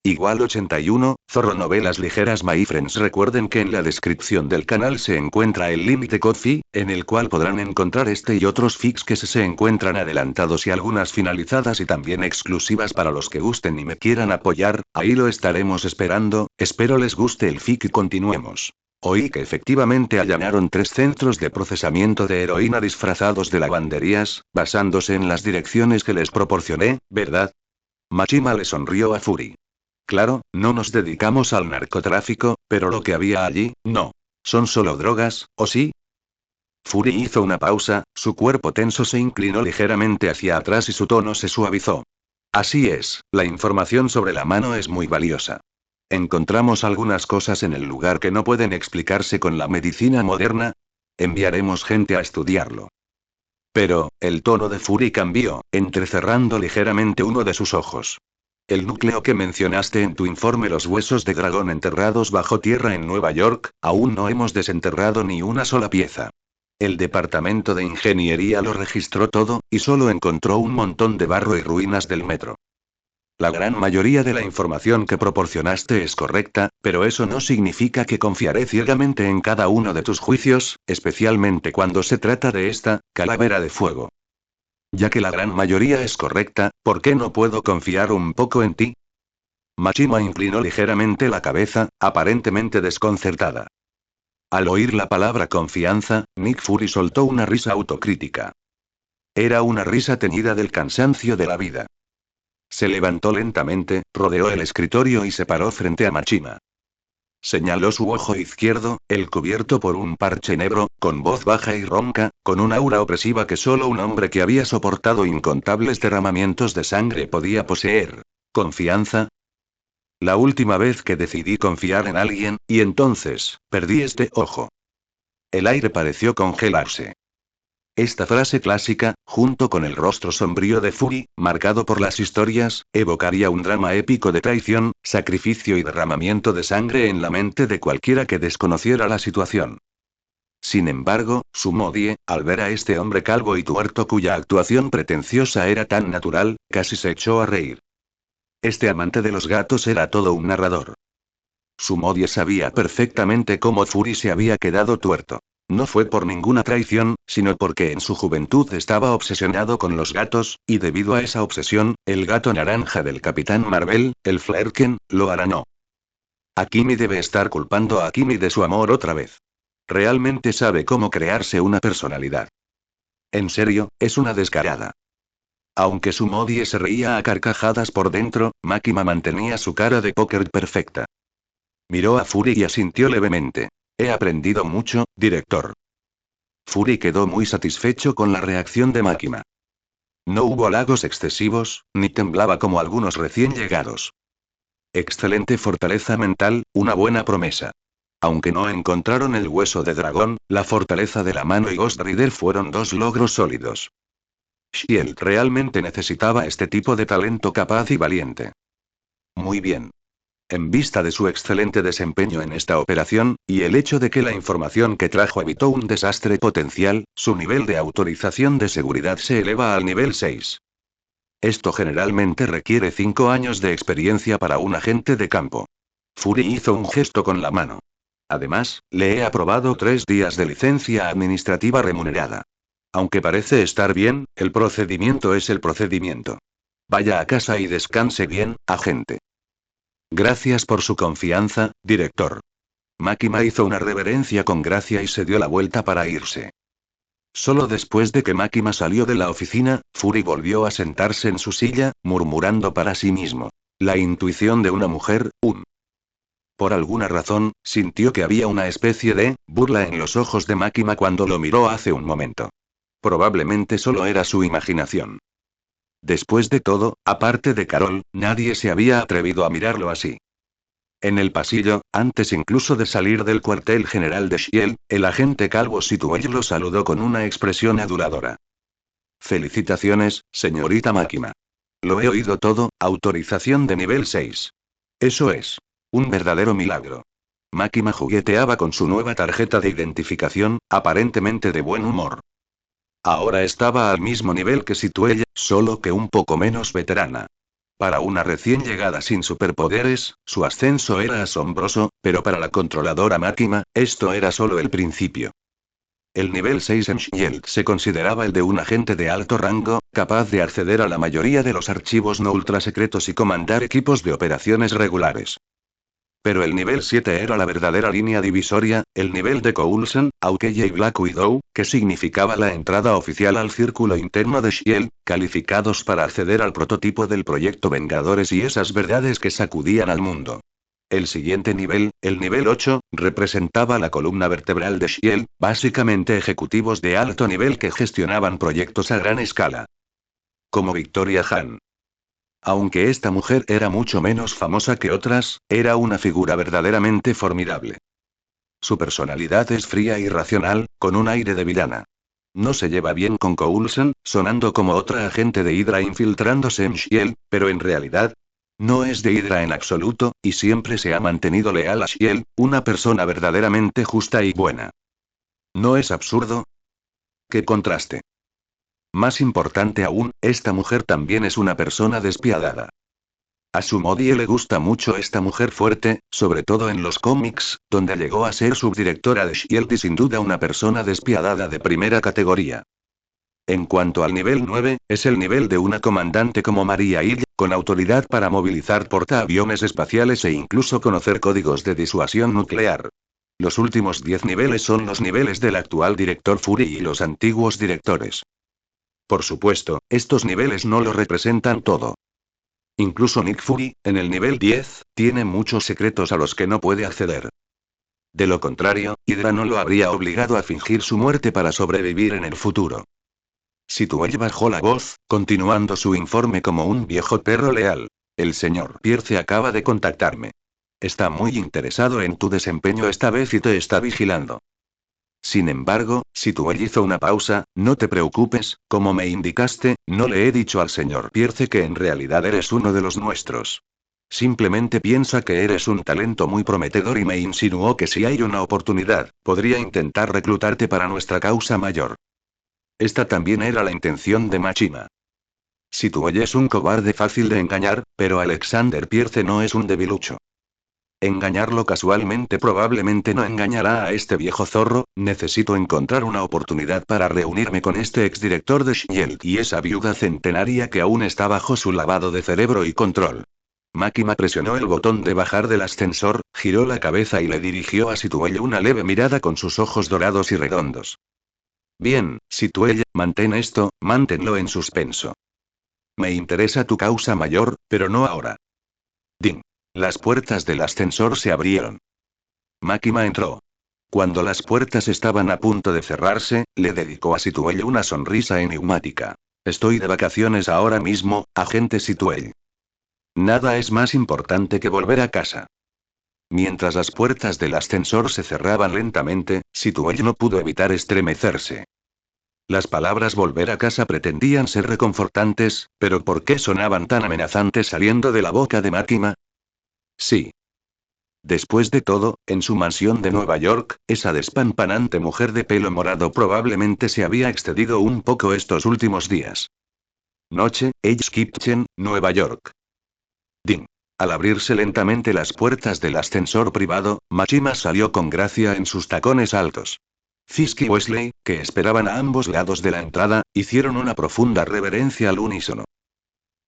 Igual 81, Zorro Novelas Ligeras My friends. Recuerden que en la descripción del canal se encuentra el límite Ko-fi, en el cual podrán encontrar este y otros fics que se encuentran adelantados y algunas finalizadas y también exclusivas para los que gusten y me quieran apoyar, ahí lo estaremos esperando, espero les guste el fic y continuemos. Oí que efectivamente allanaron 3 centros de procesamiento de heroína disfrazados de lavanderías, basándose en las direcciones que les proporcioné, ¿verdad? Machima le sonrió a Fury. Claro, no nos dedicamos al narcotráfico, pero lo que había allí, no. ¿Son solo drogas, o sí? Fury hizo una pausa, su cuerpo tenso se inclinó ligeramente hacia atrás y su tono se suavizó. Así es, la información sobre la mano es muy valiosa. Encontramos algunas cosas en el lugar que no pueden explicarse con la medicina moderna. Enviaremos gente a estudiarlo. Pero, el tono de Fury cambió, entrecerrando ligeramente uno de sus ojos. El núcleo que mencionaste en tu informe, los huesos de dragón enterrados bajo tierra en Nueva York, aún no hemos desenterrado ni una sola pieza. El departamento de ingeniería lo registró todo, y solo encontró un montón de barro y ruinas del metro. La gran mayoría de la información que proporcionaste es correcta, pero eso no significa que confiaré ciegamente en cada uno de tus juicios, especialmente cuando se trata de esta, calavera de fuego. Ya que la gran mayoría es correcta, ¿por qué no puedo confiar un poco en ti? Machima inclinó ligeramente la cabeza, aparentemente desconcertada. Al oír la palabra confianza, Nick Fury soltó una risa autocrítica. Era una risa teñida del cansancio de la vida. Se levantó lentamente, rodeó el escritorio y se paró frente a Machima. Señaló su ojo izquierdo, el cubierto por un parche negro, con voz baja y ronca, con un aura opresiva que solo un hombre que había soportado incontables derramamientos de sangre podía poseer. ¿Confianza? La última vez que decidí confiar en alguien, y entonces, perdí este ojo. El aire pareció congelarse. Esta frase clásica, junto con el rostro sombrío de Fury, marcado por las historias, evocaría un drama épico de traición, sacrificio y derramamiento de sangre en la mente de cualquiera que desconociera la situación. Sin embargo, Sumodie, al ver a este hombre calvo y tuerto cuya actuación pretenciosa era tan natural, casi se echó a reír. Este amante de los gatos era todo un narrador. Sumodie sabía perfectamente cómo Fury se había quedado tuerto. No fue por ninguna traición, sino porque en su juventud estaba obsesionado con los gatos, y debido a esa obsesión, el gato naranja del Capitán Marvel, el Flerken, lo arañó. Akimi debe estar culpando a Akimi de su amor otra vez. Realmente sabe cómo crearse una personalidad. En serio, es una descarada. Aunque Sumodie se reía a carcajadas por dentro, Makima mantenía su cara de póker perfecta. Miró a Fury y asintió levemente. He aprendido mucho, director. Fury quedó muy satisfecho con la reacción de Makima. No hubo halagos excesivos, ni temblaba como algunos recién llegados. Excelente fortaleza mental, una buena promesa. Aunque no encontraron el hueso de dragón, la fortaleza de la mano y Ghost Rider fueron 2 logros sólidos. Shield realmente necesitaba este tipo de talento capaz y valiente. Muy bien. En vista de su excelente desempeño en esta operación, y el hecho de que la información que trajo evitó un desastre potencial, su nivel de autorización de seguridad se eleva al nivel 6. Esto generalmente requiere 5 años de experiencia para un agente de campo. Fury hizo un gesto con la mano. Además, le he aprobado 3 días de licencia administrativa remunerada. Aunque parece estar bien, el procedimiento es el procedimiento. Vaya a casa y descanse bien, agente. Gracias por su confianza, director. Makima hizo una reverencia con gracia y se dio la vuelta para irse. Solo después de que Makima salió de la oficina, Fury volvió a sentarse en su silla, murmurando para sí mismo. La intuición de una mujer, Por alguna razón, sintió que había una especie de burla en los ojos de Makima cuando lo miró hace un momento. Probablemente solo era su imaginación. Después de todo, aparte de Carol, nadie se había atrevido a mirarlo así. En el pasillo, antes incluso de salir del cuartel general de Shield, el agente calvo Situel lo saludó con una expresión aduladora. Felicitaciones, señorita Makima. Lo he oído todo, autorización de nivel 6. Eso es. Un verdadero milagro. Makima jugueteaba con su nueva tarjeta de identificación, aparentemente de buen humor. Ahora estaba al mismo nivel que Situel, solo que un poco menos veterana. Para una recién llegada sin superpoderes, su ascenso era asombroso, pero para la controladora Máquina, esto era solo el principio. El nivel 6 en Shield se consideraba el de un agente de alto rango, capaz de acceder a la mayoría de los archivos no ultrasecretos y comandar equipos de operaciones regulares. Pero el nivel 7 era la verdadera línea divisoria, el nivel de Coulson, Hawkeye y Black Widow, que significaba la entrada oficial al círculo interno de Shield, calificados para acceder al prototipo del proyecto Vengadores y esas verdades que sacudían al mundo. El siguiente nivel, el nivel 8, representaba la columna vertebral de Shield, básicamente ejecutivos de alto nivel que gestionaban proyectos a gran escala. Como Victoria Han. Aunque esta mujer era mucho menos famosa que otras, era una figura verdaderamente formidable. Su personalidad es fría y racional, con un aire de villana. No se lleva bien con Coulson, sonando como otra agente de Hydra infiltrándose en Shield, pero en realidad, no es de Hydra en absoluto, y siempre se ha mantenido leal a Shield, una persona verdaderamente justa y buena. ¿No es absurdo? ¡Qué contraste! Más importante aún, esta mujer también es una persona despiadada. A Sumodie le gusta mucho esta mujer fuerte, sobre todo en los cómics, donde llegó a ser subdirectora de Shield y sin duda una persona despiadada de primera categoría. En cuanto al nivel 9, es el nivel de una comandante como Maria Hill, con autoridad para movilizar portaaviones espaciales e incluso conocer códigos de disuasión nuclear. Los últimos 10 niveles son los niveles del actual director Fury y los antiguos directores. Por supuesto, estos niveles no lo representan todo. Incluso Nick Fury, en el nivel 10, tiene muchos secretos a los que no puede acceder. De lo contrario, Hydra no lo habría obligado a fingir su muerte para sobrevivir en el futuro. Sitwell bajó la voz, continuando su informe como un viejo perro leal. El señor Pierce acaba de contactarme. Está muy interesado en tu desempeño esta vez y te está vigilando. Sin embargo, Sitwell hizo una pausa, no te preocupes, como me indicaste, no le he dicho al señor Pierce que en realidad eres uno de los nuestros. Simplemente piensa que eres un talento muy prometedor y me insinuó que si hay una oportunidad, podría intentar reclutarte para nuestra causa mayor. Esta también era la intención de Machima. Sitwell es un cobarde fácil de engañar, pero Alexander Pierce no es un debilucho. Engañarlo casualmente probablemente no engañará a este viejo zorro, necesito encontrar una oportunidad para reunirme con este exdirector de Shield y esa viuda centenaria que aún está bajo su lavado de cerebro y control. Máquina presionó el botón de bajar del ascensor, giró la cabeza y le dirigió a Sitwell una leve mirada con sus ojos dorados y redondos. Bien, Sitwell, manténlo en suspenso. Me interesa tu causa mayor, pero no ahora. Ding. Las puertas del ascensor se abrieron. Máquina entró. Cuando las puertas estaban a punto de cerrarse, le dedicó a Sitwell una sonrisa enigmática. Estoy de vacaciones ahora mismo, agente Sitwell. Nada es más importante que volver a casa. Mientras las puertas del ascensor se cerraban lentamente, Sitwell no pudo evitar estremecerse. Las palabras volver a casa pretendían ser reconfortantes, pero ¿por qué sonaban tan amenazantes saliendo de la boca de Máquina? Sí. Después de todo, en su mansión de Nueva York, esa despampanante mujer de pelo morado probablemente se había excedido un poco estos últimos días. Noche, Hell's Kitchen, Nueva York. Ding. Al abrirse lentamente las puertas del ascensor privado, Machima salió con gracia en sus tacones altos. Fisk y Wesley, que esperaban a ambos lados de la entrada, hicieron una profunda reverencia al unísono.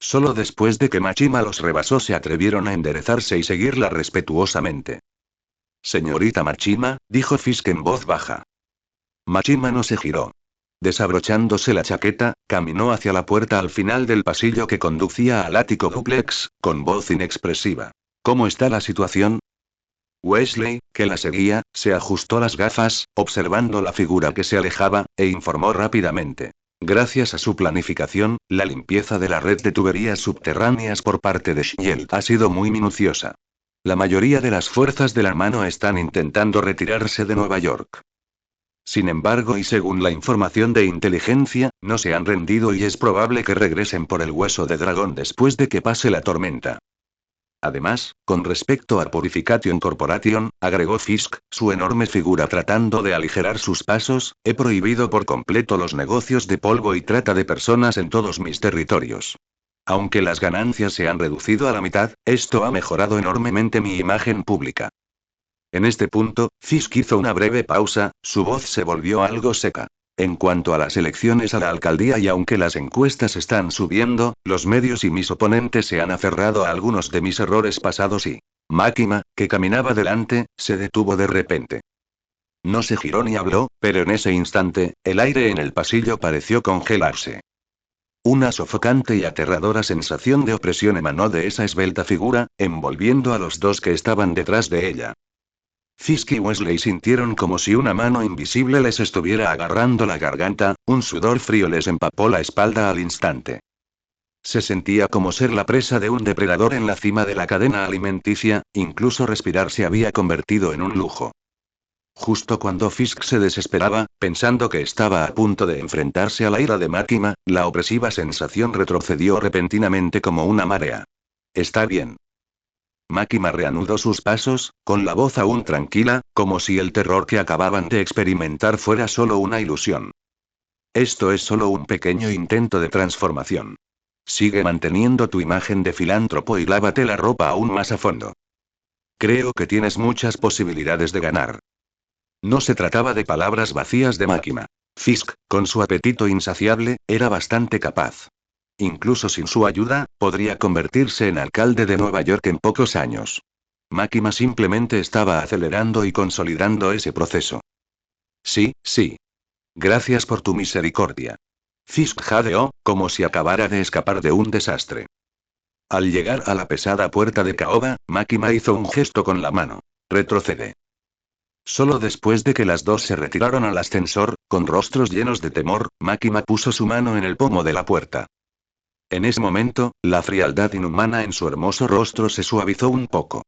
Solo después de que Machima los rebasó se atrevieron a enderezarse y seguirla respetuosamente. Señorita Machima, dijo Fisk en voz baja. Machima no se giró. Desabrochándose la chaqueta, caminó hacia la puerta al final del pasillo que conducía al ático dúplex, con voz inexpresiva. ¿Cómo está la situación? Wesley, que la seguía, se ajustó las gafas, observando la figura que se alejaba, e informó rápidamente. Gracias a su planificación, la limpieza de la red de tuberías subterráneas por parte de Shield ha sido muy minuciosa. La mayoría de las fuerzas de la mano están intentando retirarse de Nueva York. Sin embargo, y según la información de inteligencia, no se han rendido y es probable que regresen por el hueso de dragón después de que pase la tormenta. Además, con respecto a Purification Corporation, agregó Fisk, su enorme figura tratando de aligerar sus pasos, he prohibido por completo los negocios de polvo y trata de personas en todos mis territorios. Aunque las ganancias se han reducido a la mitad, esto ha mejorado enormemente mi imagen pública. En este punto, Fisk hizo una breve pausa, su voz se volvió algo seca. En cuanto a las elecciones a la alcaldía y aunque las encuestas están subiendo, los medios y mis oponentes se han aferrado a algunos de mis errores pasados y... Máquina, que caminaba delante, se detuvo de repente. No se giró ni habló, pero en ese instante, el aire en el pasillo pareció congelarse. Una sofocante y aterradora sensación de opresión emanó de esa esbelta figura, envolviendo a los dos que estaban detrás de ella. Fisk y Wesley sintieron como si una mano invisible les estuviera agarrando la garganta, un sudor frío les empapó la espalda al instante. Se sentía como ser la presa de un depredador en la cima de la cadena alimenticia, incluso respirar se había convertido en un lujo. Justo cuando Fisk se desesperaba, pensando que estaba a punto de enfrentarse a la ira de Máquina, la opresiva sensación retrocedió repentinamente como una marea. Está bien. Máquina reanudó sus pasos, con la voz aún tranquila, como si el terror que acababan de experimentar fuera solo una ilusión. Esto es solo un pequeño intento de transformación. Sigue manteniendo tu imagen de filántropo y lávate la ropa aún más a fondo. Creo que tienes muchas posibilidades de ganar. No se trataba de palabras vacías de Máquina. Fisk, con su apetito insaciable, era bastante capaz. Incluso sin su ayuda, podría convertirse en alcalde de Nueva York en pocos años. Máquina simplemente estaba acelerando y consolidando ese proceso. Sí, sí. Gracias por tu misericordia. Fisk jadeó, como si acabara de escapar de un desastre. Al llegar a la pesada puerta de caoba, Máquina hizo un gesto con la mano. Retrocede. Solo después de que las dos se retiraron al ascensor, con rostros llenos de temor, Máquina puso su mano en el pomo de la puerta. En ese momento, la frialdad inhumana en su hermoso rostro se suavizó un poco.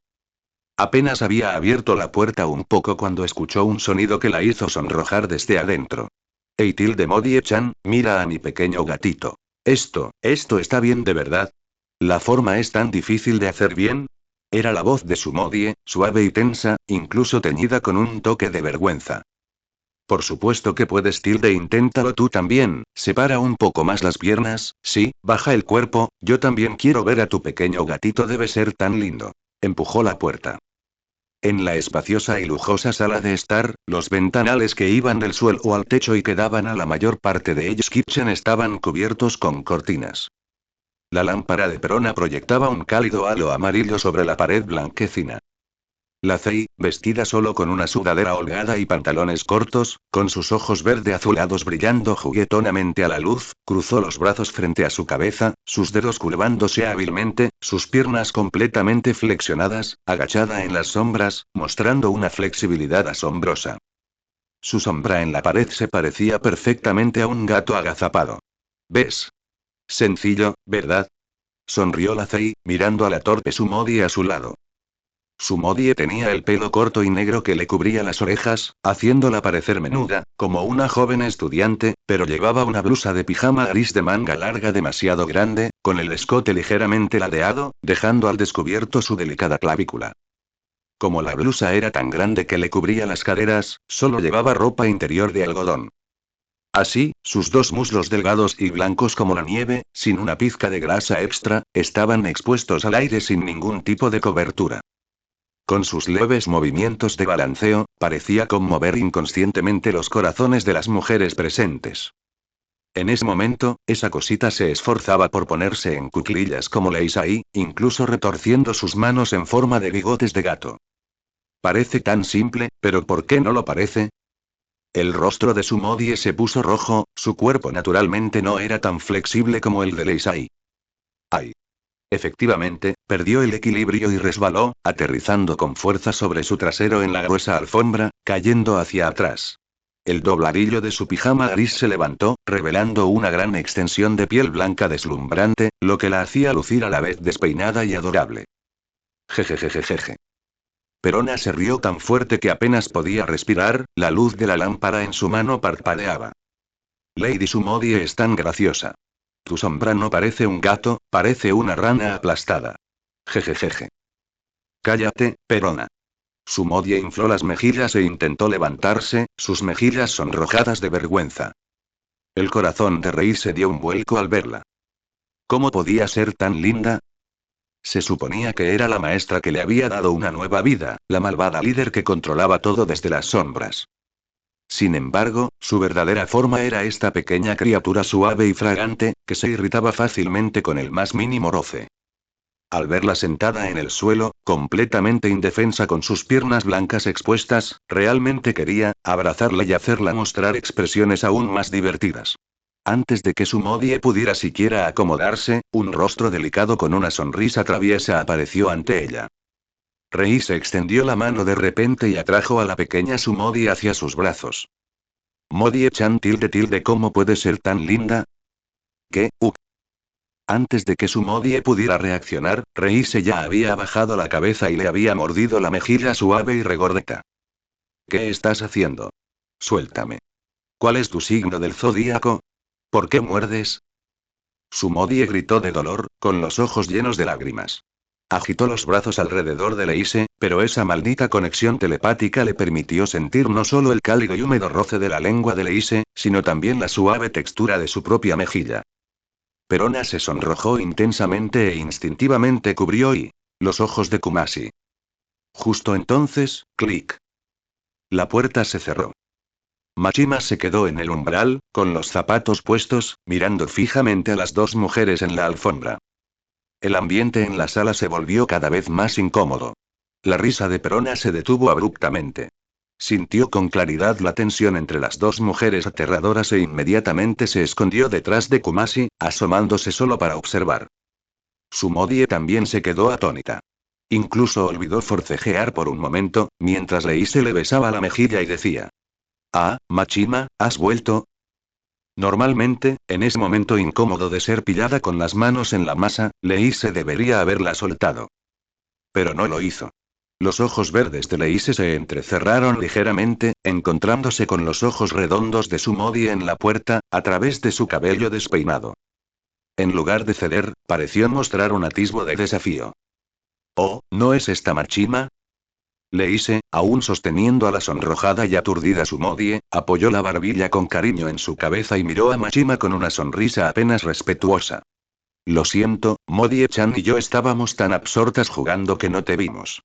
Apenas había abierto la puerta un poco cuando escuchó un sonido que la hizo sonrojar desde adentro. Eitilde Modie-chan, mira a mi pequeño gatito. Esto está bien de verdad. ¿La forma es tan difícil de hacer bien? Era la voz de Sumodie, suave y tensa, incluso teñida con un toque de vergüenza. Por supuesto que puedes, Tilde, inténtalo tú también, separa un poco más las piernas, sí, baja el cuerpo, yo también quiero ver a tu pequeño gatito, debe ser tan lindo. Empujó la puerta. En la espaciosa y lujosa sala de estar, los ventanales que iban del suelo al techo y que daban a la mayor parte de Hell's Kitchen estaban cubiertos con cortinas. La lámpara de Perona proyectaba un cálido halo amarillo sobre la pared blanquecina. La Zei, vestida solo con una sudadera holgada y pantalones cortos, con sus ojos verde azulados brillando juguetonamente a la luz, cruzó los brazos frente a su cabeza, sus dedos curvándose hábilmente, sus piernas completamente flexionadas, agachada en las sombras, mostrando una flexibilidad asombrosa. Su sombra en la pared se parecía perfectamente a un gato agazapado. ¿Ves? Sencillo, ¿verdad? Sonrió la Zei, mirando a la torpe Sumodie a su lado. Sumodie tenía el pelo corto y negro que le cubría las orejas, haciéndola parecer menuda, como una joven estudiante, pero llevaba una blusa de pijama gris de manga larga demasiado grande, con el escote ligeramente ladeado, dejando al descubierto su delicada clavícula. Como la blusa era tan grande que le cubría las caderas, solo llevaba ropa interior de algodón. Así, sus dos muslos delgados y blancos como la nieve, sin una pizca de grasa extra, estaban expuestos al aire sin ningún tipo de cobertura. Con sus leves movimientos de balanceo, parecía conmover inconscientemente los corazones de las mujeres presentes. En ese momento, esa cosita se esforzaba por ponerse en cuclillas como Leisai, incluso retorciendo sus manos en forma de bigotes de gato. Parece tan simple, pero ¿por qué no lo parece? El rostro de Sumodie se puso rojo, su cuerpo naturalmente no era tan flexible como el de Leisai. ¡Ay! Efectivamente, perdió el equilibrio y resbaló, aterrizando con fuerza sobre su trasero en la gruesa alfombra, cayendo hacia atrás. El dobladillo de su pijama gris se levantó, revelando una gran extensión de piel blanca deslumbrante, lo que la hacía lucir a la vez despeinada y adorable. Jejejejejeje. Perona se rió tan fuerte que apenas podía respirar, la luz de la lámpara en su mano parpadeaba. Lady Sumodie es tan graciosa. Tu sombra no parece un gato, parece una rana aplastada. Jejejeje. Cállate, Perona. Sumodie infló las mejillas e intentó levantarse, sus mejillas sonrojadas de vergüenza. El corazón de Rey se dio un vuelco al verla. ¿Cómo podía ser tan linda? Se suponía que era la maestra que le había dado una nueva vida, la malvada líder que controlaba todo desde las sombras. Sin embargo, su verdadera forma era esta pequeña criatura suave y fragante, que se irritaba fácilmente con el más mínimo roce. Al verla sentada en el suelo, completamente indefensa con sus piernas blancas expuestas, realmente quería abrazarla y hacerla mostrar expresiones aún más divertidas. Antes de que su Modie pudiera siquiera acomodarse, un rostro delicado con una sonrisa traviesa apareció ante ella. Rei se extendió la mano de repente y atrajo a la pequeña Sumodie hacia sus brazos. Modie-chan ¿cómo puede ser tan linda? ¿Qué? Antes de que Sumodie pudiera reaccionar, Reise ya había bajado la cabeza y le había mordido la mejilla suave y regordeta. ¿Qué estás haciendo? Suéltame. ¿Cuál es tu signo del zodíaco? ¿Por qué muerdes? Sumodie gritó de dolor, con los ojos llenos de lágrimas. Agitó los brazos alrededor de Leise, pero esa maldita conexión telepática le permitió sentir no solo el cálido y húmedo roce de la lengua de Leise, sino también la suave textura de su propia mejilla. Perona se sonrojó intensamente e instintivamente cubrió los ojos de Kumasi. Justo entonces, clic. La puerta se cerró. Machima se quedó en el umbral, con los zapatos puestos, mirando fijamente a las dos mujeres en la alfombra. El ambiente en la sala se volvió cada vez más incómodo. La risa de Perona se detuvo abruptamente. Sintió con claridad la tensión entre las dos mujeres aterradoras e inmediatamente se escondió detrás de Kumasi, asomándose solo para observar. Sumodie también se quedó atónita. Incluso olvidó forcejear por un momento, mientras Leise le besaba la mejilla y decía: «Ah, Machima, ¿has vuelto?» Normalmente, en ese momento incómodo de ser pillada con las manos en la masa, Leise debería haberla soltado. Pero no lo hizo. Los ojos verdes de Leise se entrecerraron ligeramente, encontrándose con los ojos redondos de Sumodie en la puerta, a través de su cabello despeinado. En lugar de ceder, pareció mostrar un atisbo de desafío. «Oh, ¿no es esta Machima?» Leise, aún sosteniendo a la sonrojada y aturdida Sumodie, apoyó la barbilla con cariño en su cabeza y miró a Machima con una sonrisa apenas respetuosa. «Lo siento, Modie-chan y yo estábamos tan absortas jugando que no te vimos».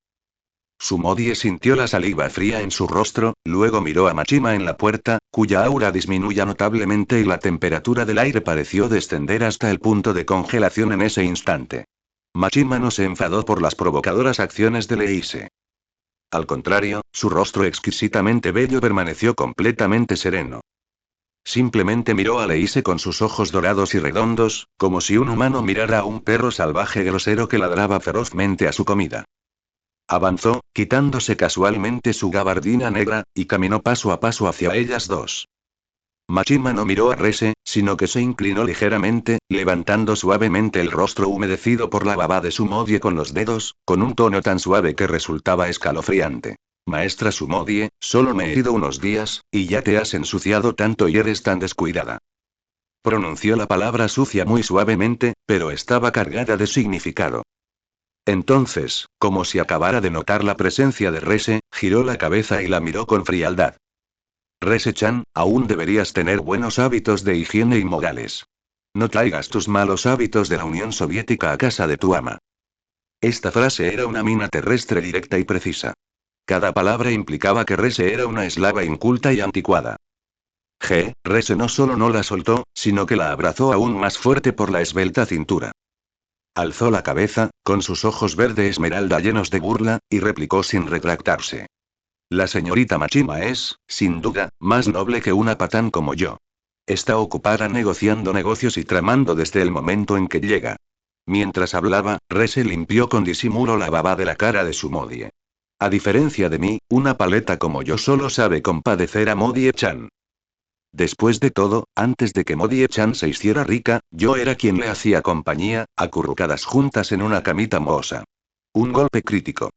Sumodie sintió la saliva fría en su rostro, luego miró a Machima en la puerta, cuya aura disminuía notablemente y la temperatura del aire pareció descender hasta el punto de congelación en ese instante. Machima no se enfadó por las provocadoras acciones de Leise. Al contrario, su rostro exquisitamente bello permaneció completamente sereno. Simplemente miró a Leise con sus ojos dorados y redondos, como si un humano mirara a un perro salvaje grosero que ladraba ferozmente a su comida. Avanzó, quitándose casualmente su gabardina negra, y caminó paso a paso hacia ellas dos. Machima no miró a Rese, sino que se inclinó ligeramente, levantando suavemente el rostro humedecido por la baba de Sumodie con los dedos, con un tono tan suave que resultaba escalofriante. «Maestra Sumodie, solo me he ido unos días, y ya te has ensuciado tanto y eres tan descuidada». Pronunció la palabra sucia muy suavemente, pero estaba cargada de significado. Entonces, como si acabara de notar la presencia de Rese, giró la cabeza y la miró con frialdad. «Rese-chan, aún deberías tener buenos hábitos de higiene y modales. No traigas tus malos hábitos de la Unión Soviética a casa de tu ama». Esta frase era una mina terrestre directa y precisa. Cada palabra implicaba que Rese era una eslava inculta y anticuada. Rese no solo no la soltó, sino que la abrazó aún más fuerte por la esbelta cintura. Alzó la cabeza, con sus ojos verde esmeralda llenos de burla, y replicó sin retractarse: «La señorita Machima es, sin duda, más noble que una patán como yo. Está ocupada negociando negocios y tramando desde el momento en que llega». Mientras hablaba, Rese limpió con disimulo la baba de la cara de su Modie. «A diferencia de mí, una paleta como yo solo sabe compadecer a Modie-chan. Después de todo, antes de que Modie-chan se hiciera rica, yo era quien le hacía compañía, acurrucadas juntas en una camita mohosa». Un golpe crítico.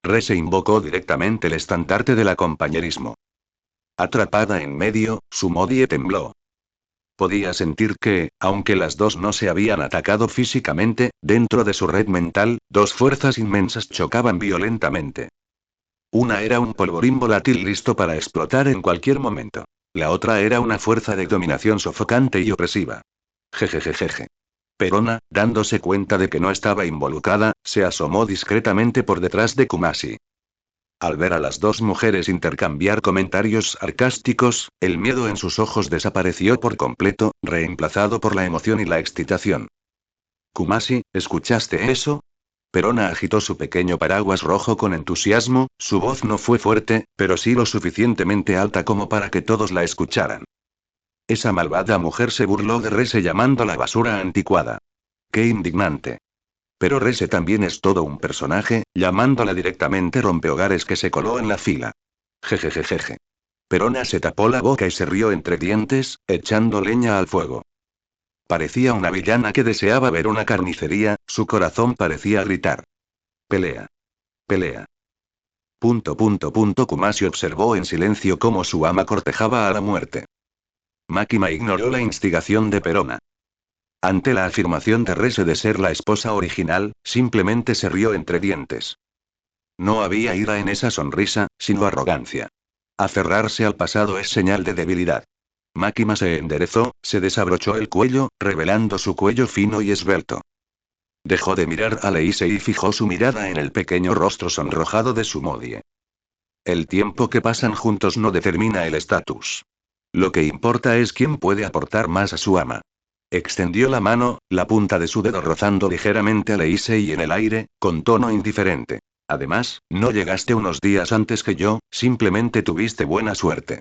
Rese invocó directamente el estandarte del compañerismo. Atrapada en medio, Sumodie tembló. Podía sentir que, aunque las dos no se habían atacado físicamente, dentro de su red mental, dos fuerzas inmensas chocaban violentamente. Una era un polvorín volátil listo para explotar en cualquier momento. La otra era una fuerza de dominación sofocante y opresiva. Jejejejeje. Perona, dándose cuenta de que no estaba involucrada, se asomó discretamente por detrás de Kumasi. Al ver a las dos mujeres intercambiar comentarios sarcásticos, el miedo en sus ojos desapareció por completo, reemplazado por la emoción y la excitación. Kumasi, ¿escuchaste eso? Perona agitó su pequeño paraguas rojo con entusiasmo, su voz no fue fuerte, pero sí lo suficientemente alta como para que todos la escucharan. Esa malvada mujer se burló de Rese llamándola basura anticuada. ¡Qué indignante! Pero Rese también es todo un personaje, llamándola directamente rompehogares que se coló en la fila. Jejejejeje. Perona se tapó la boca y se rió entre dientes, echando leña al fuego. Parecía una villana que deseaba ver una carnicería, su corazón parecía gritar. Pelea. Pelea. Kumasi observó en silencio cómo su ama cortejaba a la muerte. Makima ignoró la instigación de Perona. Ante la afirmación de Rese de ser la esposa original, simplemente se rió entre dientes. No había ira en esa sonrisa, sino arrogancia. Aferrarse al pasado es señal de debilidad. Makima se enderezó, se desabrochó el cuello, revelando su cuello fino y esbelto. Dejó de mirar a Leise y fijó su mirada en el pequeño rostro sonrojado de Sumodie. El tiempo que pasan juntos no determina el estatus. Lo que importa es quién puede aportar más a su ama. Extendió la mano, la punta de su dedo rozando ligeramente a Leisei en el aire, con tono indiferente. Además, no llegaste unos días antes que yo, simplemente tuviste buena suerte.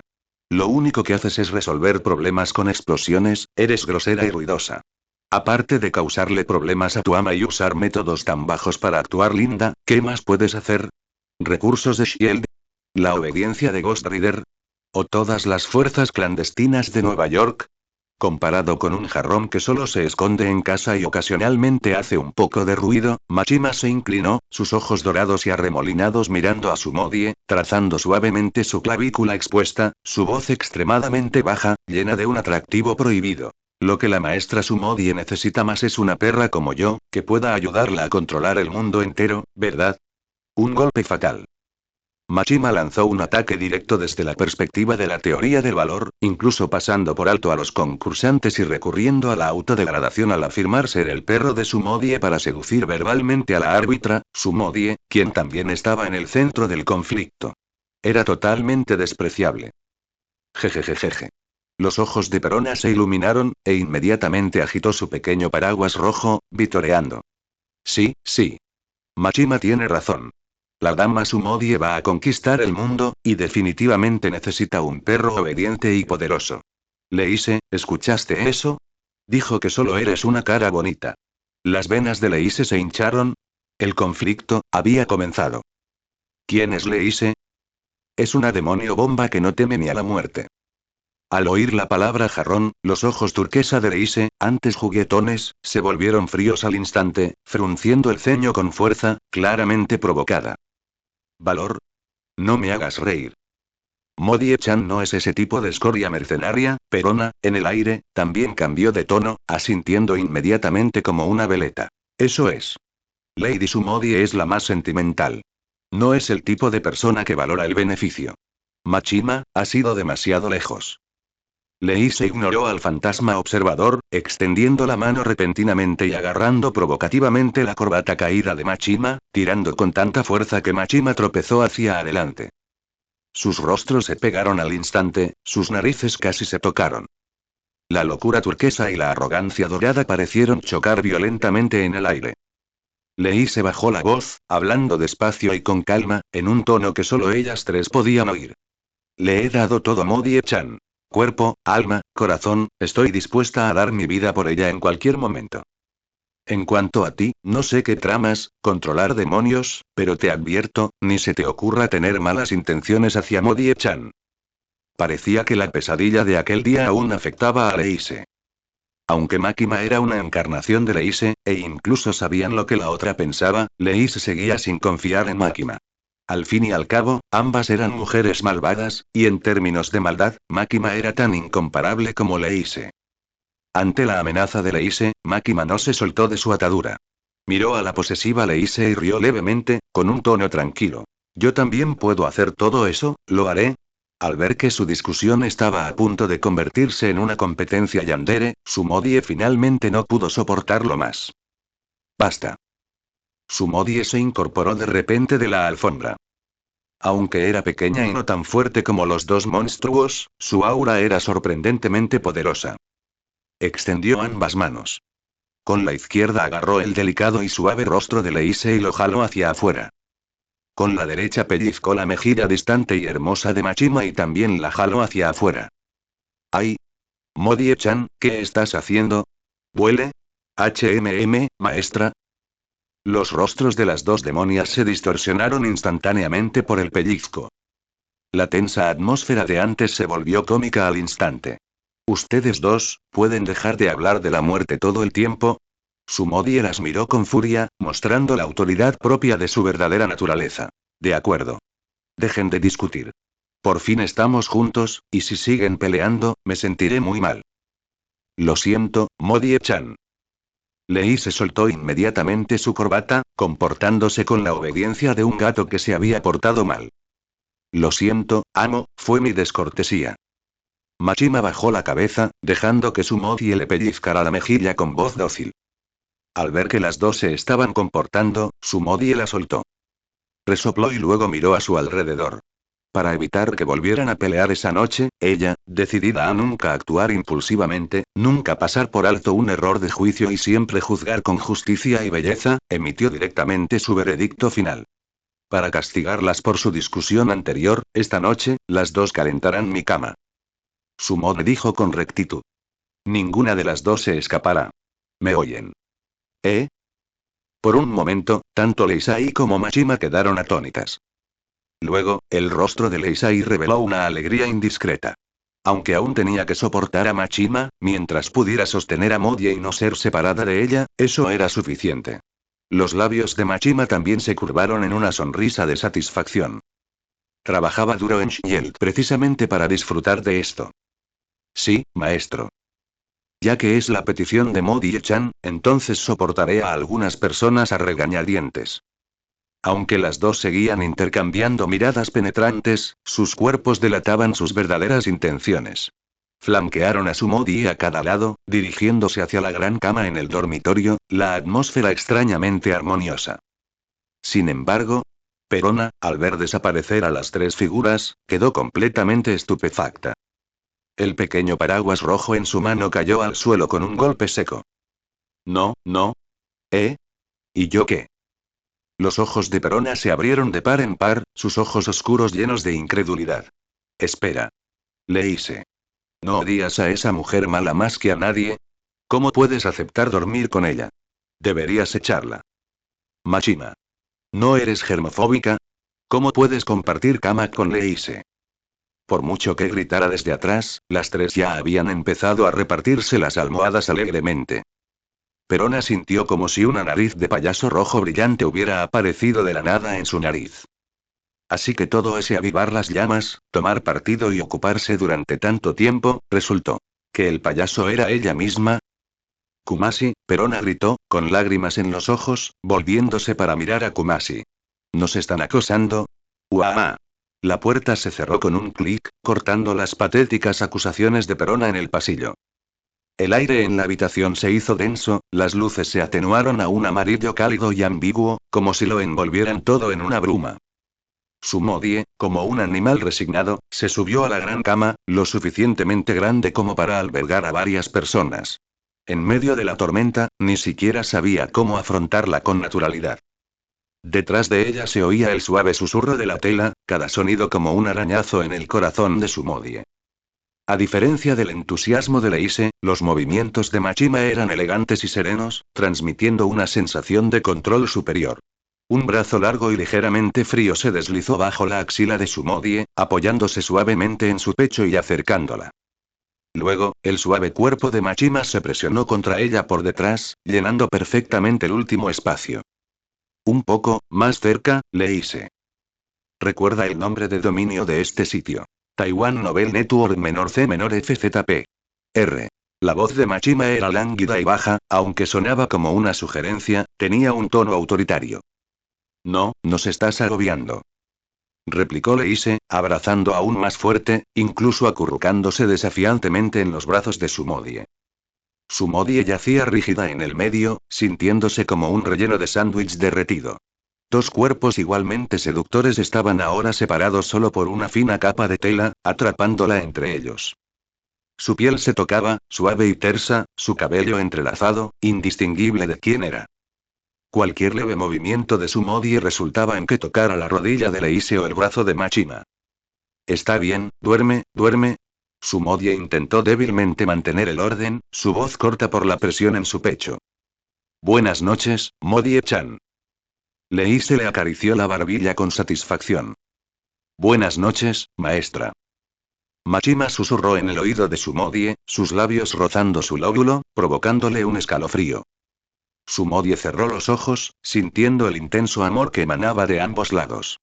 Lo único que haces es resolver problemas con explosiones, eres grosera y ruidosa. Aparte de causarle problemas a tu ama y usar métodos tan bajos para actuar linda, ¿qué más puedes hacer? ¿Recursos de Shield? ¿La obediencia de Ghost Rider? ¿O todas las fuerzas clandestinas de Nueva York? Comparado con un jarrón que solo se esconde en casa y ocasionalmente hace un poco de ruido, Machima se inclinó, sus ojos dorados y arremolinados mirando a Sumodie, trazando suavemente su clavícula expuesta, su voz extremadamente baja, llena de un atractivo prohibido. Lo que la maestra Sumodie necesita más es una perra como yo, que pueda ayudarla a controlar el mundo entero, ¿verdad? Un golpe fatal. Machima lanzó un ataque directo desde la perspectiva de la teoría del valor, incluso pasando por alto a los concursantes y recurriendo a la autodegradación al afirmar ser el perro de Sumodie para seducir verbalmente a la árbitra, Sumodie, quien también estaba en el centro del conflicto. Era totalmente despreciable. Jejejejeje. Los ojos de Perona se iluminaron, e inmediatamente agitó su pequeño paraguas rojo, vitoreando. Sí, sí. Machima tiene razón. La dama Sumodie va a conquistar el mundo, y definitivamente necesita un perro obediente y poderoso. Leise, ¿escuchaste eso? Dijo que solo eres una cara bonita. Las venas de Leise se hincharon. El conflicto había comenzado. ¿Quién es Leise? Es una demonio bomba que no teme ni a la muerte. Al oír la palabra jarrón, los ojos turquesa de Leise, antes juguetones, se volvieron fríos al instante, frunciendo el ceño con fuerza, claramente provocada. ¿Valor? No me hagas reír. Modie-chan no es ese tipo de escoria mercenaria, Perona, en el aire, también cambió de tono, asintiendo inmediatamente como una veleta. Eso es. Lady Sumodie es la más sentimental. No es el tipo de persona que valora el beneficio. Machima, ha sido demasiado lejos. Leise ignoró al fantasma observador, extendiendo la mano repentinamente y agarrando provocativamente la corbata caída de Machima, tirando con tanta fuerza que Machima tropezó hacia adelante. Sus rostros se pegaron al instante, sus narices casi se tocaron. La locura turquesa y la arrogancia dorada parecieron chocar violentamente en el aire. Leise bajó la voz, hablando despacio y con calma, en un tono que solo ellas tres podían oír. Le he dado todo a Modie-chan. Cuerpo, alma, corazón, estoy dispuesta a dar mi vida por ella en cualquier momento. En cuanto a ti, no sé qué tramas, controlar demonios, pero te advierto, ni se te ocurra tener malas intenciones hacia Modie-chan. Parecía que la pesadilla de aquel día aún afectaba a Leise. Aunque Makima era una encarnación de Leise, e incluso sabían lo que la otra pensaba, Leise seguía sin confiar en Makima. Al fin y al cabo, ambas eran mujeres malvadas, y en términos de maldad, Makima era tan incomparable como Leise. Ante la amenaza de Leise, Makima no se soltó de su atadura. Miró a la posesiva Leise y rió levemente, con un tono tranquilo. Yo también puedo hacer todo eso, lo haré. Al ver que su discusión estaba a punto de convertirse en una competencia yandere, Sumodie finalmente no pudo soportarlo más. Basta. Sumodie se incorporó de repente de la alfombra. Aunque era pequeña y no tan fuerte como los dos monstruos, su aura era sorprendentemente poderosa. Extendió ambas manos. Con la izquierda agarró el delicado y suave rostro de Leise y lo jaló hacia afuera. Con la derecha pellizcó la mejilla distante y hermosa de Machima y también la jaló hacia afuera. ¡Ay! Modie-chan, ¿qué estás haciendo? ¿Vuele? Maestra. Los rostros de las dos demonias se distorsionaron instantáneamente por el pellizco. La tensa atmósfera de antes se volvió cómica al instante. ¿Ustedes dos, pueden dejar de hablar de la muerte todo el tiempo? Sumodie las miró con furia, mostrando la autoridad propia de su verdadera naturaleza. De acuerdo. Dejen de discutir. Por fin estamos juntos, y si siguen peleando, me sentiré muy mal. Lo siento, Modie-chan. Lei se soltó inmediatamente su corbata, comportándose con la obediencia de un gato que se había portado mal. Lo siento, amo, fue mi descortesía. Machima bajó la cabeza, dejando que Sumodie le pellizcara la mejilla con voz dócil. Al ver que las dos se estaban comportando, Sumodie la soltó. Resopló y luego miró a su alrededor. Para evitar que volvieran a pelear esa noche, ella, decidida a nunca actuar impulsivamente, nunca pasar por alto un error de juicio y siempre juzgar con justicia y belleza, emitió directamente su veredicto final. Para castigarlas por su discusión anterior, esta noche, las dos calentarán mi cama. Sumodie dijo con rectitud. Ninguna de las dos se escapará. ¿Me oyen? ¿Eh? Por un momento, tanto Leisai como Machima quedaron atónitas. Luego, el rostro de Leisai reveló una alegría indiscreta. Aunque aún tenía que soportar a Machima, mientras pudiera sostener a Modie y no ser separada de ella, eso era suficiente. Los labios de Machima también se curvaron en una sonrisa de satisfacción. Trabajaba duro en Shield precisamente para disfrutar de esto. Sí, maestro. Ya que es la petición de Modie-chan, entonces soportaré a algunas personas a regañadientes. Aunque las dos seguían intercambiando miradas penetrantes, sus cuerpos delataban sus verdaderas intenciones. Flanquearon a Sumodie a cada lado, dirigiéndose hacia la gran cama en el dormitorio, la atmósfera extrañamente armoniosa. Sin embargo, Perona, al ver desaparecer a las tres figuras, quedó completamente estupefacta. El pequeño paraguas rojo en su mano cayó al suelo con un golpe seco. No, no. ¿Eh? ¿Y yo qué? Los ojos de Perona se abrieron de par en par, sus ojos oscuros llenos de incredulidad. Espera. Leise. ¿No odias a esa mujer mala más que a nadie? ¿Cómo puedes aceptar dormir con ella? Deberías echarla. Machima. ¿No eres germofóbica? ¿Cómo puedes compartir cama con Leise? Por mucho que gritara desde atrás, las tres ya habían empezado a repartirse las almohadas alegremente. Perona sintió como si una nariz de payaso rojo brillante hubiera aparecido de la nada en su nariz. Así que todo ese avivar las llamas, tomar partido y ocuparse durante tanto tiempo, resultó. ¿Que el payaso era ella misma? Kumasi, Perona gritó, con lágrimas en los ojos, volviéndose para mirar a Kumasi. ¿Nos están acosando? ¡Uah! La puerta se cerró con un clic, cortando las patéticas acusaciones de Perona en el pasillo. El aire en la habitación se hizo denso, las luces se atenuaron a un amarillo cálido y ambiguo, como si lo envolvieran todo en una bruma. Sumodie, como un animal resignado, se subió a la gran cama, lo suficientemente grande como para albergar a varias personas. En medio de la tormenta, ni siquiera sabía cómo afrontarla con naturalidad. Detrás de ella se oía el suave susurro de la tela, cada sonido como un arañazo en el corazón de Sumodie. A diferencia del entusiasmo de Leise, los movimientos de Machima eran elegantes y serenos, transmitiendo una sensación de control superior. Un brazo largo y ligeramente frío se deslizó bajo la axila de Sumodie, apoyándose suavemente en su pecho y acercándola. Luego, el suave cuerpo de Machima se presionó contra ella por detrás, llenando perfectamente el último espacio. Un poco, más cerca, Leise. Recuerda el nombre de dominio de este sitio. Taiwan Novel Network -C FZP. R. La voz de Machima era lánguida y baja, aunque sonaba como una sugerencia, tenía un tono autoritario. No, nos estás agobiando. replicó Leise, abrazando aún más fuerte, incluso acurrucándose desafiantemente en los brazos de Sumodie. Sumodie yacía rígida en el medio, sintiéndose como un relleno de sándwich derretido. Dos cuerpos igualmente seductores estaban ahora separados solo por una fina capa de tela, atrapándola entre ellos. Su piel se tocaba, suave y tersa, su cabello entrelazado, indistinguible de quién era. Cualquier leve movimiento de Sumodie resultaba en que tocara la rodilla de Leise o el brazo de Machima. Está bien, duerme, duerme. Sumodie intentó débilmente mantener el orden, su voz corta por la presión en su pecho. Buenas noches, Modie-chan. Leise le acarició la barbilla con satisfacción. Buenas noches, maestra. Machima susurró en el oído de Sumodie, sus labios rozando su lóbulo, provocándole un escalofrío. Sumodie cerró los ojos, sintiendo el intenso amor que emanaba de ambos lados.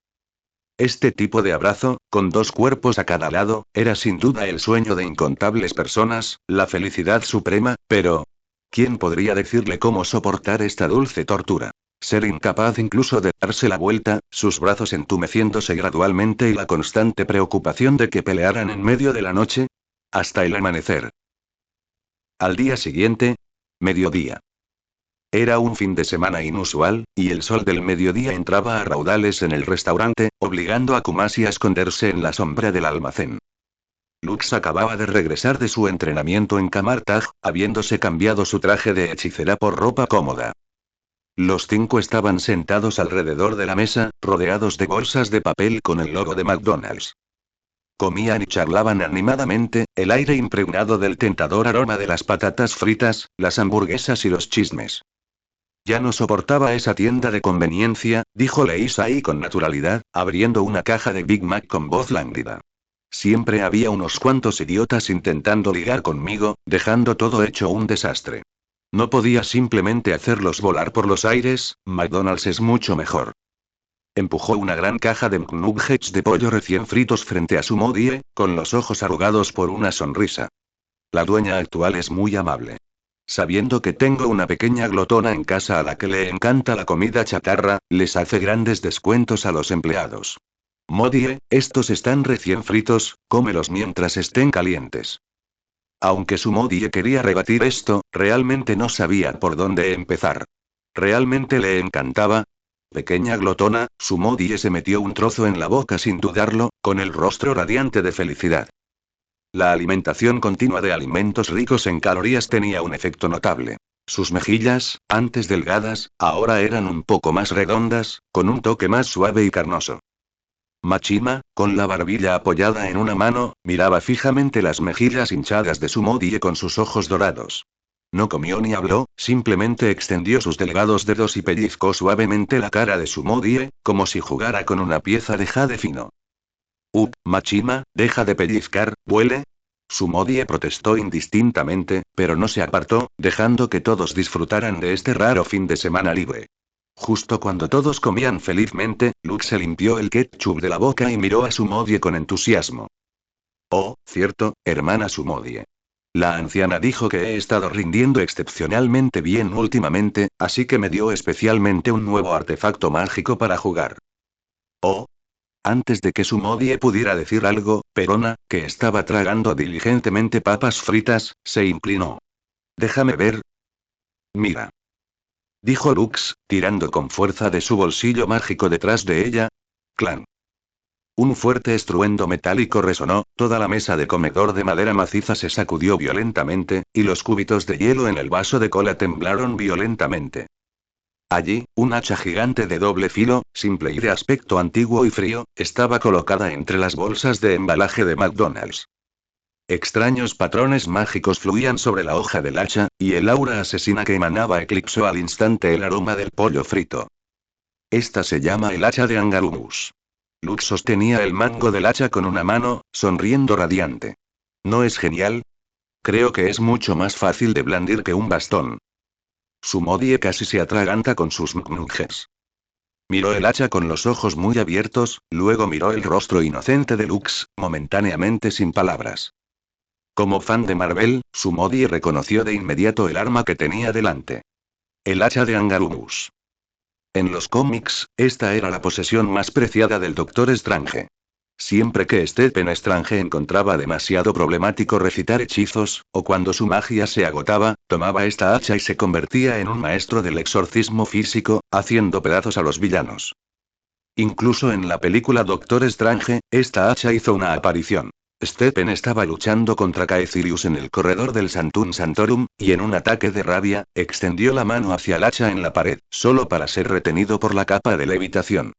Este tipo de abrazo, con dos cuerpos a cada lado, era sin duda el sueño de incontables personas, la felicidad suprema, pero ¿quién podría decirle cómo soportar esta dulce tortura? Ser incapaz incluso de darse la vuelta, sus brazos entumeciéndose gradualmente y la constante preocupación de que pelearan en medio de la noche. Hasta el amanecer. Al día siguiente, mediodía. Era un fin de semana inusual, y el sol del mediodía entraba a raudales en el restaurante, obligando a Kumasi a esconderse en la sombra del almacén. Lux acababa de regresar de su entrenamiento en Kamartaj, habiéndose cambiado su traje de hechicera por ropa cómoda. Los cinco estaban sentados alrededor de la mesa, rodeados de bolsas de papel con el logo de McDonald's. Comían y charlaban animadamente, el aire impregnado del tentador aroma de las patatas fritas, las hamburguesas y los chismes. Ya no soportaba esa tienda de conveniencia, dijo Leisai con naturalidad, abriendo una caja de Big Mac con voz lánguida. Siempre había unos cuantos idiotas intentando ligar conmigo, dejando todo hecho un desastre. No podía simplemente hacerlos volar por los aires, McDonald's es mucho mejor. Empujó una gran caja de nuggets de pollo recién fritos frente a su Modie, con los ojos arrugados por una sonrisa. La dueña actual es muy amable. Sabiendo que tengo una pequeña glotona en casa a la que le encanta la comida chatarra, les hace grandes descuentos a los empleados. Modie, estos están recién fritos, cómelos mientras estén calientes. Aunque su Modie quería rebatir esto, realmente no sabía por dónde empezar. Realmente le encantaba. Pequeña glotona, su Modie se metió un trozo en la boca sin dudarlo, con el rostro radiante de felicidad. La alimentación continua de alimentos ricos en calorías tenía un efecto notable. Sus mejillas, antes delgadas, ahora eran un poco más redondas, con un toque más suave y carnoso. Machima, con la barbilla apoyada en una mano, miraba fijamente las mejillas hinchadas de su Modie con sus ojos dorados. No comió ni habló, simplemente extendió sus delgados dedos y pellizcó suavemente la cara de su Modie, como si jugara con una pieza de jade fino. Machima, deja de pellizcar, huele. Sumodie protestó indistintamente, pero no se apartó, dejando que todos disfrutaran de este raro fin de semana libre. Justo cuando todos comían felizmente, Lux se limpió el ketchup de la boca y miró a Sumodie con entusiasmo. Oh, cierto, hermana Sumodie. La anciana dijo que he estado rindiendo excepcionalmente bien últimamente, así que me dio especialmente un nuevo artefacto mágico para jugar. Oh. Antes de que Sumodie pudiera decir algo, Perona, que estaba tragando diligentemente papas fritas, se inclinó. Déjame ver. Mira. Dijo Lux, tirando con fuerza de su bolsillo mágico detrás de ella. Clan. Un fuerte estruendo metálico resonó, toda la mesa de comedor de madera maciza se sacudió violentamente, y los cúbitos de hielo en el vaso de cola temblaron violentamente. Allí, un hacha gigante de doble filo, simple y de aspecto antiguo y frío, estaba colocada entre las bolsas de embalaje de McDonald's. Extraños patrones mágicos fluían sobre la hoja del hacha, y el aura asesina que emanaba eclipsó al instante el aroma del pollo frito. Esta se llama el hacha de Angarumus. Lux sostenía el mango del hacha con una mano, sonriendo radiante. ¿No es genial? Creo que es mucho más fácil de blandir que un bastón. Sumodie casi se atraganta con sus nuggets. Miró el hacha con los ojos muy abiertos, luego miró el rostro inocente de Lux, momentáneamente sin palabras. Como fan de Marvel, Sumodie reconoció de inmediato el arma que tenía delante. El hacha de Angarumus. En los cómics, esta era la posesión más preciada del Doctor Strange. Siempre que Stephen Strange encontraba demasiado problemático recitar hechizos, o cuando su magia se agotaba, tomaba esta hacha y se convertía en un maestro del exorcismo físico, haciendo pedazos a los villanos. Incluso en la película Doctor Strange, esta hacha hizo una aparición. Stephen estaba luchando contra Caecilius en el corredor del Sanctum Sanctorum, y en un ataque de rabia, extendió la mano hacia el hacha en la pared, solo para ser retenido por la capa de levitación.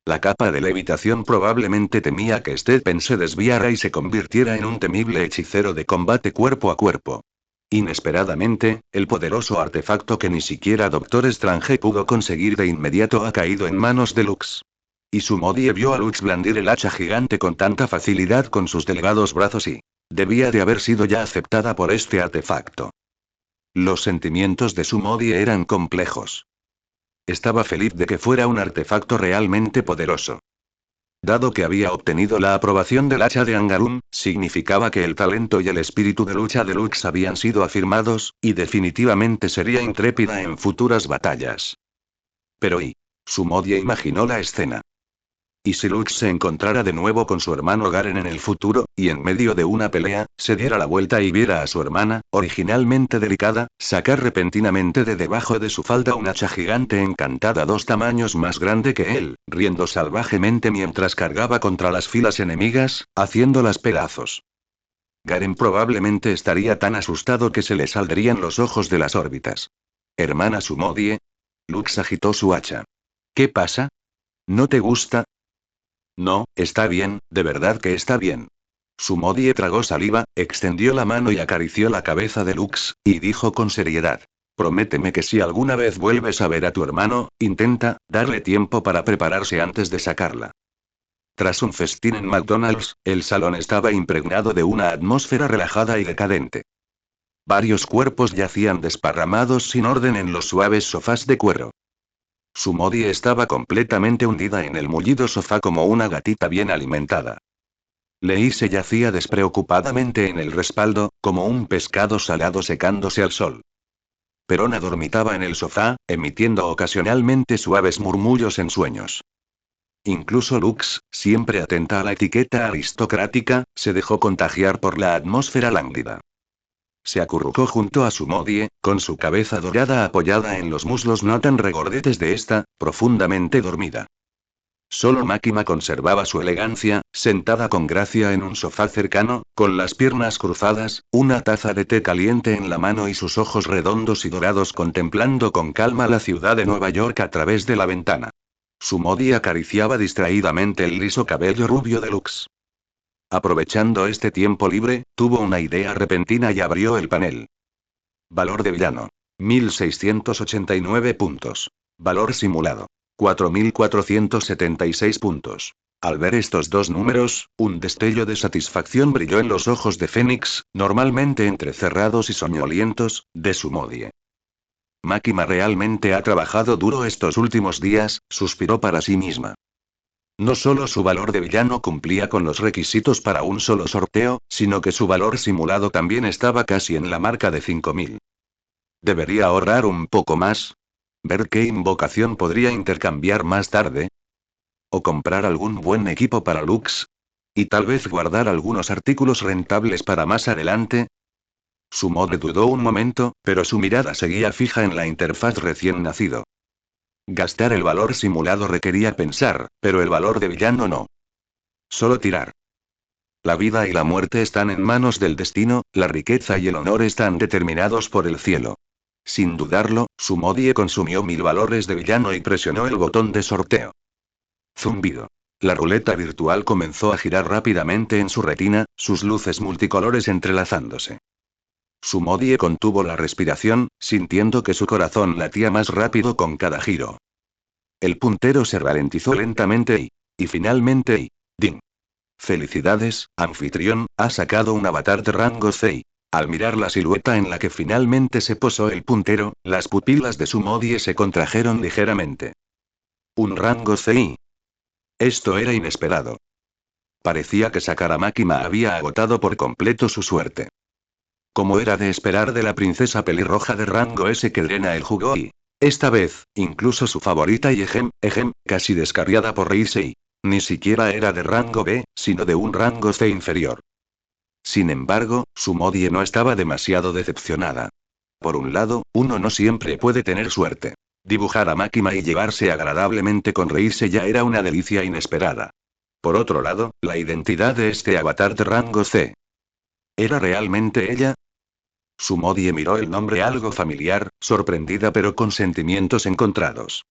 La capa de levitación probablemente temía que Stephen se desviara y se convirtiera en un temible hechicero de combate cuerpo a cuerpo. Inesperadamente, el poderoso artefacto que ni siquiera Doctor Strange pudo conseguir de inmediato ha caído en manos de Lux. Y Sumodie vio a Lux blandir el hacha gigante con tanta facilidad con sus delgados brazos y debía de haber sido ya aceptada por este artefacto. Los sentimientos de Sumodie eran complejos. Estaba feliz de que fuera un artefacto realmente poderoso. Dado que había obtenido la aprobación del hacha de Angarum, significaba que el talento y el espíritu de lucha de Lux habían sido afirmados, y definitivamente sería intrépida en futuras batallas. Pero Sumodie imaginó la escena. ¿Y si Lux se encontrara de nuevo con su hermano Garen en el futuro, y en medio de una pelea, se diera la vuelta y viera a su hermana, originalmente delicada, sacar repentinamente de debajo de su falda un hacha gigante encantada 2 tamaños más grande que él, riendo salvajemente mientras cargaba contra las filas enemigas, haciéndolas pedazos? Garen probablemente estaría tan asustado que se le saldrían los ojos de las órbitas. Hermana Sumodie. Lux agitó su hacha. ¿Qué pasa? ¿No te gusta? No, está bien, de verdad que está bien. Sumodie tragó saliva, extendió la mano y acarició la cabeza de Lux, y dijo con seriedad. Prométeme que si alguna vez vuelves a ver a tu hermano, intenta darle tiempo para prepararse antes de sacarla. Tras un festín en McDonald's, el salón estaba impregnado de una atmósfera relajada y decadente. Varios cuerpos yacían desparramados sin orden en los suaves sofás de cuero. Sumodie estaba completamente hundida en el mullido sofá como una gatita bien alimentada. Leise yacía despreocupadamente en el respaldo, como un pescado salado secándose al sol. Perona dormitaba en el sofá, emitiendo ocasionalmente suaves murmullos en sueños. Incluso Lux, siempre atenta a la etiqueta aristocrática, se dejó contagiar por la atmósfera lánguida. Se acurrucó junto a Sumodie, con su cabeza dorada apoyada en los muslos no tan regordetes de esta, profundamente dormida. Solo Máquina conservaba su elegancia, sentada con gracia en un sofá cercano, con las piernas cruzadas, una taza de té caliente en la mano y sus ojos redondos y dorados contemplando con calma la ciudad de Nueva York a través de la ventana. Sumodie acariciaba distraídamente el liso cabello rubio de Lux. Aprovechando este tiempo libre, tuvo una idea repentina y abrió el panel. Valor de villano. 1689 puntos. Valor simulado. 4476 puntos. Al ver estos dos números, un destello de satisfacción brilló en los ojos de Fénix, normalmente entrecerrados y soñolientos, de Sumodie. Máquina realmente ha trabajado duro estos últimos días, suspiró para sí misma. No solo su valor de villano cumplía con los requisitos para un solo sorteo, sino que su valor simulado también estaba casi en la marca de 5000. ¿Debería ahorrar un poco más? ¿Ver qué invocación podría intercambiar más tarde? ¿O comprar algún buen equipo para Lux? ¿Y tal vez guardar algunos artículos rentables para más adelante? Sumodie dudó un momento, pero su mirada seguía fija en la interfaz recién nacido. Gastar el valor simulado requería pensar, pero el valor de villano no. Solo tirar. La vida y la muerte están en manos del destino, la riqueza y el honor están determinados por el cielo. Sin dudarlo, Sumodie consumió 1000 valores de villano y presionó el botón de sorteo. Zumbido. La ruleta virtual comenzó a girar rápidamente en su retina, sus luces multicolores entrelazándose. Sumodie contuvo la respiración, sintiendo que su corazón latía más rápido con cada giro. El puntero se ralentizó lentamente y finalmente ¡ding! Felicidades, anfitrión, ha sacado un avatar de rango C. Al mirar la silueta en la que finalmente se posó el puntero, las pupilas de Sumodie se contrajeron ligeramente. Un rango C. Esto era inesperado. Parecía que Sakaramakima había agotado por completo su suerte. Como era de esperar de la princesa pelirroja de rango S que drena el jugo Esta vez, incluso su favorita y casi descarriada por Reisei. Ni siquiera era de rango B, sino de un rango C inferior. Sin embargo, Sumodie no estaba demasiado decepcionada. Por un lado, uno no siempre puede tener suerte. Dibujar a Makima y llevarse agradablemente con Reise ya era una delicia inesperada. Por otro lado, la identidad de este avatar de rango C. ¿Era realmente ella? Sumodie miró el nombre algo familiar, sorprendida pero con sentimientos encontrados.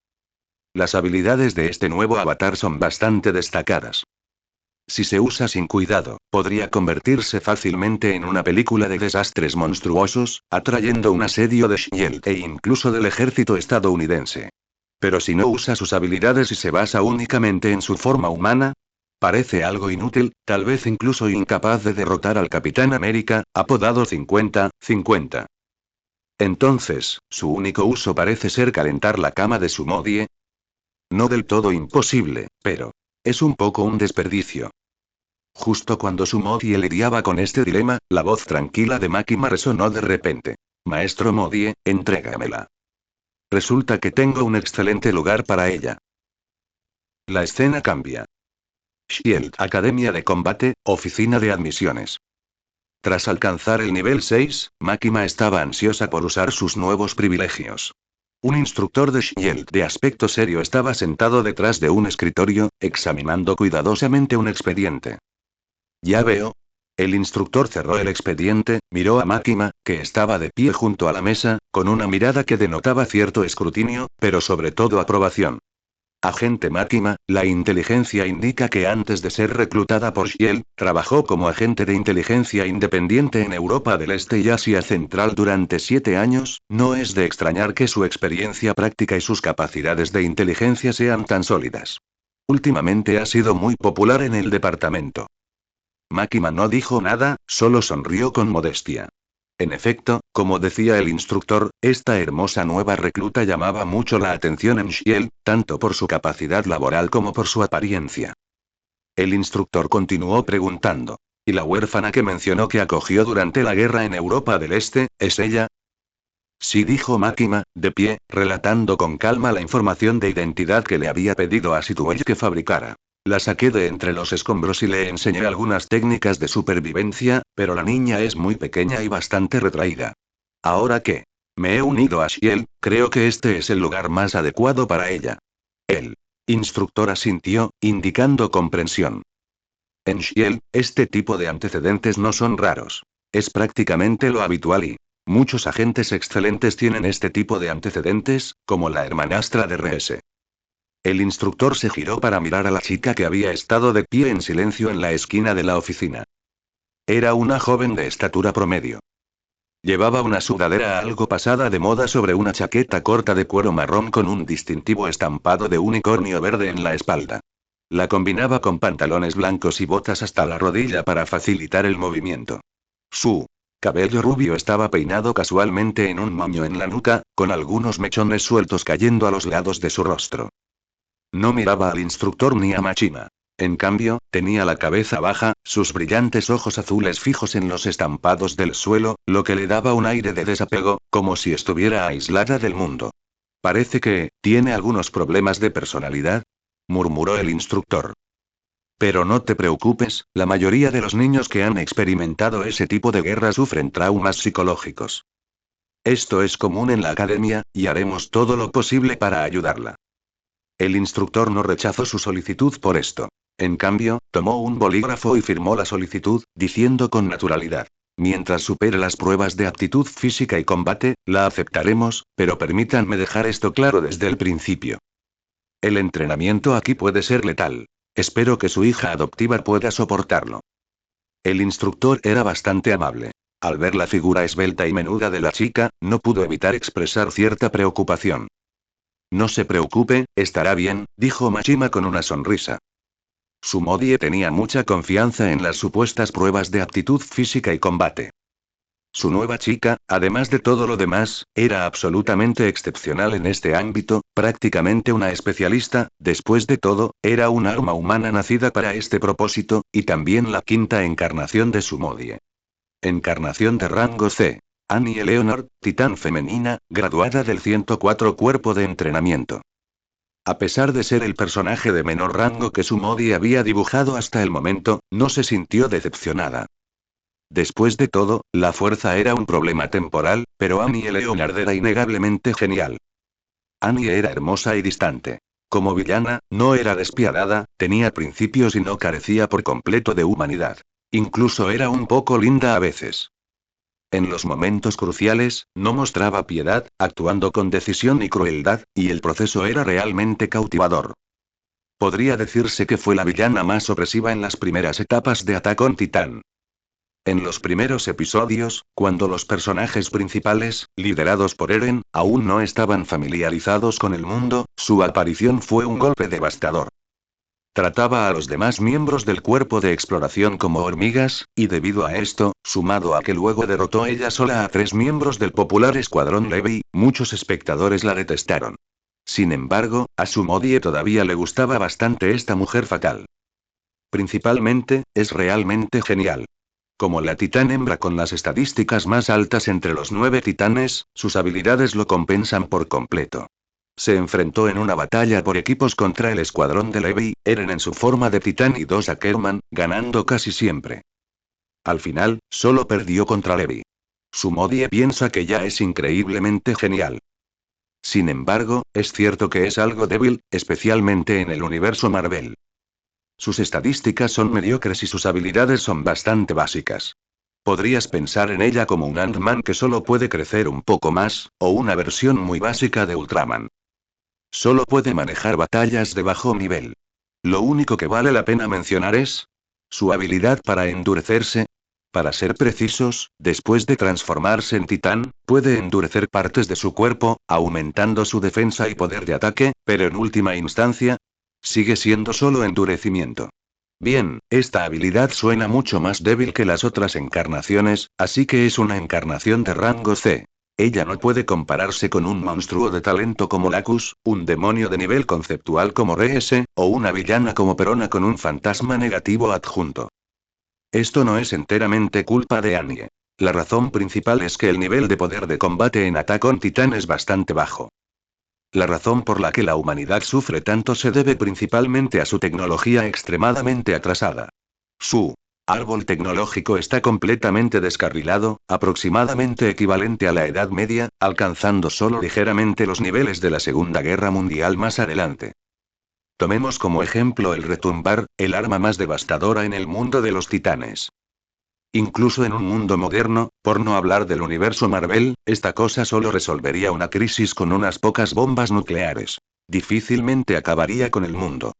Las habilidades de este nuevo avatar son bastante destacadas. Si se usa sin cuidado, podría convertirse fácilmente en una película de desastres monstruosos, atrayendo un asedio de Shield e incluso del ejército estadounidense. Pero si no usa sus habilidades y se basa únicamente en su forma humana, parece algo inútil, tal vez incluso incapaz de derrotar al Capitán América, apodado 50-50. Entonces, su único uso parece ser calentar la cama de Sumodie. No del todo imposible, pero es un poco un desperdicio. Justo cuando Sumodie lidiaba con este dilema, la voz tranquila de Makima resonó de repente. Maestro Modie, entrégamela. Resulta que tengo un excelente lugar para ella. La escena cambia. Shield, Academia de Combate, Oficina de Admisiones. Tras alcanzar el nivel 6, Makima estaba ansiosa por usar sus nuevos privilegios. Un instructor de Shield de aspecto serio estaba sentado detrás de un escritorio, examinando cuidadosamente un expediente. Ya veo. El instructor cerró el expediente, miró a Makima, que estaba de pie junto a la mesa, con una mirada que denotaba cierto escrutinio, pero sobre todo aprobación. Agente Makima, la inteligencia indica que antes de ser reclutada por Shield, trabajó como agente de inteligencia independiente en Europa del Este y Asia Central durante 7 años, no es de extrañar que su experiencia práctica y sus capacidades de inteligencia sean tan sólidas. Últimamente ha sido muy popular en el departamento. Makima no dijo nada, solo sonrió con modestia. En efecto, como decía el instructor, esta hermosa nueva recluta llamaba mucho la atención en Shield, tanto por su capacidad laboral como por su apariencia. El instructor continuó preguntando. ¿Y la huérfana que mencionó que acogió durante la guerra en Europa del Este, es ella? Sí, dijo Makima, de pie, relatando con calma la información de identidad que le había pedido a Situel que fabricara. La saqué de entre los escombros y le enseñé algunas técnicas de supervivencia, pero la niña es muy pequeña y bastante retraída. Ahora que me he unido a Shield, creo que este es el lugar más adecuado para ella. El instructor asintió, indicando comprensión. En Shield, este tipo de antecedentes no son raros. Es prácticamente lo habitual y muchos agentes excelentes tienen este tipo de antecedentes, como la hermanastra de RS. El instructor se giró para mirar a la chica que había estado de pie en silencio en la esquina de la oficina. Era una joven de estatura promedio. Llevaba una sudadera algo pasada de moda sobre una chaqueta corta de cuero marrón con un distintivo estampado de unicornio verde en la espalda. La combinaba con pantalones blancos y botas hasta la rodilla para facilitar el movimiento. Su cabello rubio estaba peinado casualmente en un moño en la nuca, con algunos mechones sueltos cayendo a los lados de su rostro. No miraba al instructor ni a Makima. En cambio, tenía la cabeza baja, sus brillantes ojos azules fijos en los estampados del suelo, lo que le daba un aire de desapego, como si estuviera aislada del mundo. Parece que tiene algunos problemas de personalidad, murmuró el instructor. Pero no te preocupes, la mayoría de los niños que han experimentado ese tipo de guerra sufren traumas psicológicos. Esto es común en la academia, y haremos todo lo posible para ayudarla. El instructor no rechazó su solicitud por esto. En cambio, tomó un bolígrafo y firmó la solicitud, diciendo con naturalidad. Mientras supere las pruebas de aptitud física y combate, la aceptaremos, pero permítanme dejar esto claro desde el principio. El entrenamiento aquí puede ser letal. Espero que su hija adoptiva pueda soportarlo. El instructor era bastante amable. Al ver la figura esbelta y menuda de la chica, no pudo evitar expresar cierta preocupación. No se preocupe, estará bien, dijo Makima con una sonrisa. Sumodie tenía mucha confianza en las supuestas pruebas de aptitud física y combate. Su nueva chica, además de todo lo demás, era absolutamente excepcional en este ámbito, prácticamente una especialista, después de todo, era un alma humana nacida para este propósito, y también la quinta encarnación de Sumodie. Encarnación de rango C. Annie Leonard, titán femenina, graduada del 104 Cuerpo de Entrenamiento. A pesar de ser el personaje de menor rango que Sumodi había dibujado hasta el momento, no se sintió decepcionada. Después de todo, la fuerza era un problema temporal, pero Annie Leonard era innegablemente genial. Annie era hermosa y distante. Como villana, no era despiadada, tenía principios y no carecía por completo de humanidad. Incluso era un poco linda a veces. En los momentos cruciales, no mostraba piedad, actuando con decisión y crueldad, y el proceso era realmente cautivador. Podría decirse que fue la villana más opresiva en las primeras etapas de Attack on Titan. En los primeros episodios, cuando los personajes principales, liderados por Eren, aún no estaban familiarizados con el mundo, su aparición fue un golpe devastador. Trataba a los demás miembros del cuerpo de exploración como hormigas, y debido a esto, sumado a que luego derrotó ella sola a 3 miembros del popular Escuadrón Levi, muchos espectadores la detestaron. Sin embargo, a Sumodie todavía le gustaba bastante esta mujer fatal. Principalmente, es realmente genial. Como la titán hembra con las estadísticas más altas entre los 9 titanes, sus habilidades lo compensan por completo. Se enfrentó en una batalla por equipos contra el escuadrón de Levi, Eren en su forma de titán y 2 Ackerman, ganando casi siempre. Al final, solo perdió contra Levi. Sumodie piensa que ya es increíblemente genial. Sin embargo, es cierto que es algo débil, especialmente en el universo Marvel. Sus estadísticas son mediocres y sus habilidades son bastante básicas. Podrías pensar en ella como un Ant-Man que solo puede crecer un poco más, o una versión muy básica de Ultraman. Solo puede manejar batallas de bajo nivel. Lo único que vale la pena mencionar es su habilidad para endurecerse. Para ser precisos, después de transformarse en titán, puede endurecer partes de su cuerpo, aumentando su defensa y poder de ataque, pero en última instancia, sigue siendo solo endurecimiento. Bien, esta habilidad suena mucho más débil que las otras encarnaciones, así que es una encarnación de rango C. Ella no puede compararse con un monstruo de talento como Lacus, un demonio de nivel conceptual como Rs, o una villana como Perona con un fantasma negativo adjunto. Esto no es enteramente culpa de Annie. La razón principal es que el nivel de poder de combate en Attack on Titan es bastante bajo. La razón por la que la humanidad sufre tanto se debe principalmente a su tecnología extremadamente atrasada. Su árbol tecnológico está completamente descarrilado, aproximadamente equivalente a la Edad Media, alcanzando solo ligeramente los niveles de la Segunda Guerra Mundial más adelante. Tomemos como ejemplo el retumbar, el arma más devastadora en el mundo de los titanes. Incluso en un mundo moderno, por no hablar del universo Marvel, esta cosa solo resolvería una crisis con unas pocas bombas nucleares. Difícilmente acabaría con el mundo.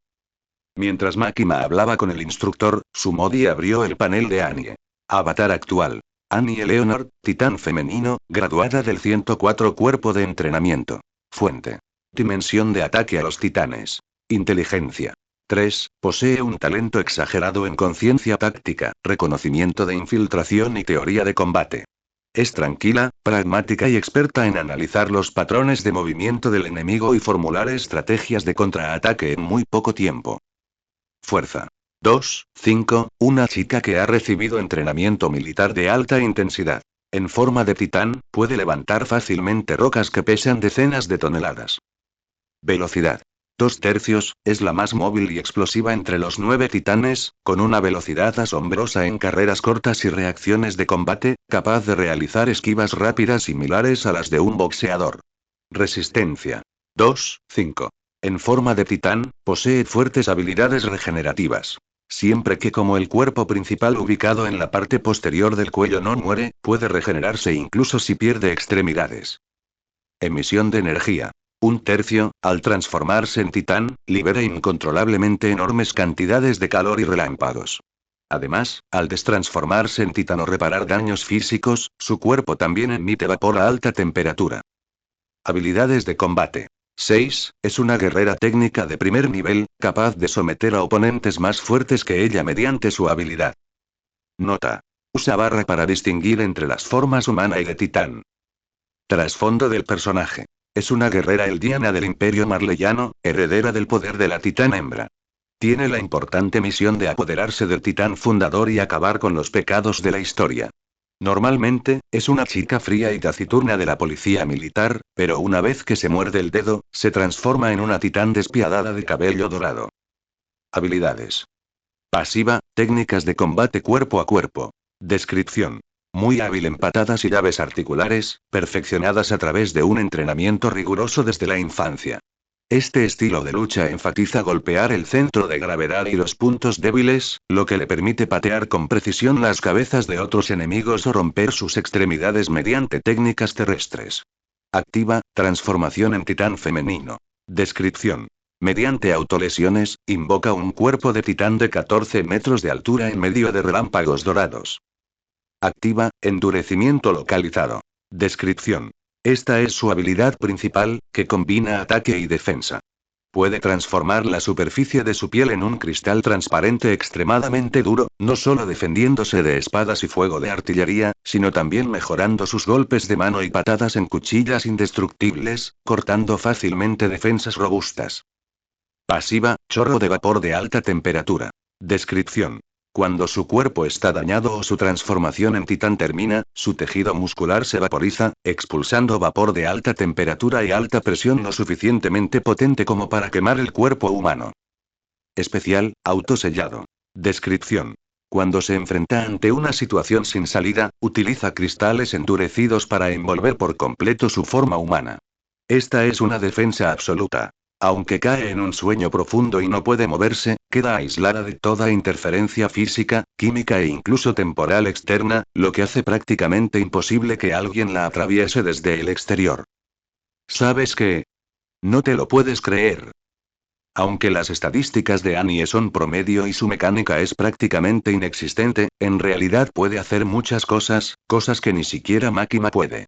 Mientras Makima hablaba con el instructor, Sumodi abrió el panel de Annie. Avatar actual. Annie Leonard, titán femenino, graduada del 104 Cuerpo de Entrenamiento. Fuente. Dimensión de ataque a los titanes. Inteligencia. 3. Posee un talento exagerado en conciencia táctica, reconocimiento de infiltración y teoría de combate. Es tranquila, pragmática y experta en analizar los patrones de movimiento del enemigo y formular estrategias de contraataque en muy poco tiempo. Fuerza. 2, 5, una chica que ha recibido entrenamiento militar de alta intensidad. En forma de titán, puede levantar fácilmente rocas que pesan decenas de toneladas. Velocidad. 2/3, es la más móvil y explosiva entre los 9 titanes, con una velocidad asombrosa en carreras cortas y reacciones de combate, capaz de realizar esquivas rápidas similares a las de un boxeador. Resistencia. 2, 5. En forma de titán, posee fuertes habilidades regenerativas. Siempre que como el cuerpo principal ubicado en la parte posterior del cuello no muere, puede regenerarse incluso si pierde extremidades. Emisión de energía. 1/3, al transformarse en titán, libera incontrolablemente enormes cantidades de calor y relámpagos. Además, al destransformarse en titán o reparar daños físicos, su cuerpo también emite vapor a alta temperatura. Habilidades de combate. 6. Es una guerrera técnica de primer nivel, capaz de someter a oponentes más fuertes que ella mediante su habilidad. Nota. Usa barra para distinguir entre las formas humana y de titán. Trasfondo del personaje. Es una guerrera eldiana del Imperio Marleyano, heredera del poder de la titán hembra. Tiene la importante misión de apoderarse del titán fundador y acabar con los pecados de la historia. Normalmente, es una chica fría y taciturna de la policía militar, pero una vez que se muerde el dedo, se transforma en una titán despiadada de cabello dorado. Habilidades. Pasiva, técnicas de combate cuerpo a cuerpo. Descripción. Muy hábil en patadas y llaves articulares, perfeccionadas a través de un entrenamiento riguroso desde la infancia. Este estilo de lucha enfatiza golpear el centro de gravedad y los puntos débiles, lo que le permite patear con precisión las cabezas de otros enemigos o romper sus extremidades mediante técnicas terrestres. Activa, transformación en titán femenino. Descripción. Mediante autolesiones, invoca un cuerpo de titán de 14 metros de altura en medio de relámpagos dorados. Activa, endurecimiento localizado. Descripción. Esta es su habilidad principal, que combina ataque y defensa. Puede transformar la superficie de su piel en un cristal transparente extremadamente duro, no solo defendiéndose de espadas y fuego de artillería, sino también mejorando sus golpes de mano y patadas en cuchillas indestructibles, cortando fácilmente defensas robustas. Pasiva, chorro de vapor de alta temperatura. Descripción. Cuando su cuerpo está dañado o su transformación en titán termina, su tejido muscular se vaporiza, expulsando vapor de alta temperatura y alta presión lo suficientemente potente como para quemar el cuerpo humano. Especial, autosellado. Descripción. Cuando se enfrenta ante una situación sin salida, utiliza cristales endurecidos para envolver por completo su forma humana. Esta es una defensa absoluta. Aunque cae en un sueño profundo y no puede moverse, queda aislada de toda interferencia física, química e incluso temporal externa, lo que hace prácticamente imposible que alguien la atraviese desde el exterior. ¿Sabes qué? No te lo puedes creer. Aunque las estadísticas de Annie son promedio y su mecánica es prácticamente inexistente, en realidad puede hacer muchas cosas, cosas que ni siquiera Makima puede.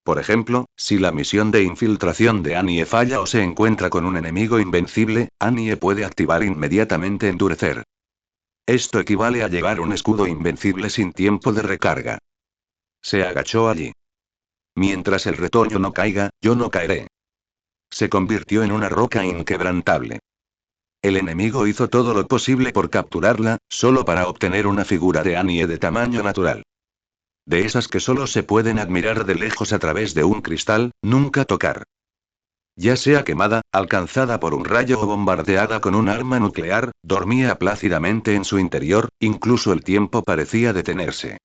Por ejemplo, si la misión de infiltración de Annie falla o se encuentra con un enemigo invencible, Annie puede activar inmediatamente endurecer. Esto equivale a llevar un escudo invencible sin tiempo de recarga. Se agachó allí. Mientras el retoño no caiga, yo no caeré. Se convirtió en una roca inquebrantable. El enemigo hizo todo lo posible por capturarla, solo para obtener una figura de Annie de tamaño natural. De esas que solo se pueden admirar de lejos a través de un cristal, nunca tocar. Ya sea quemada, alcanzada por un rayo o bombardeada con un arma nuclear, dormía plácidamente en su interior, incluso el tiempo parecía detenerse.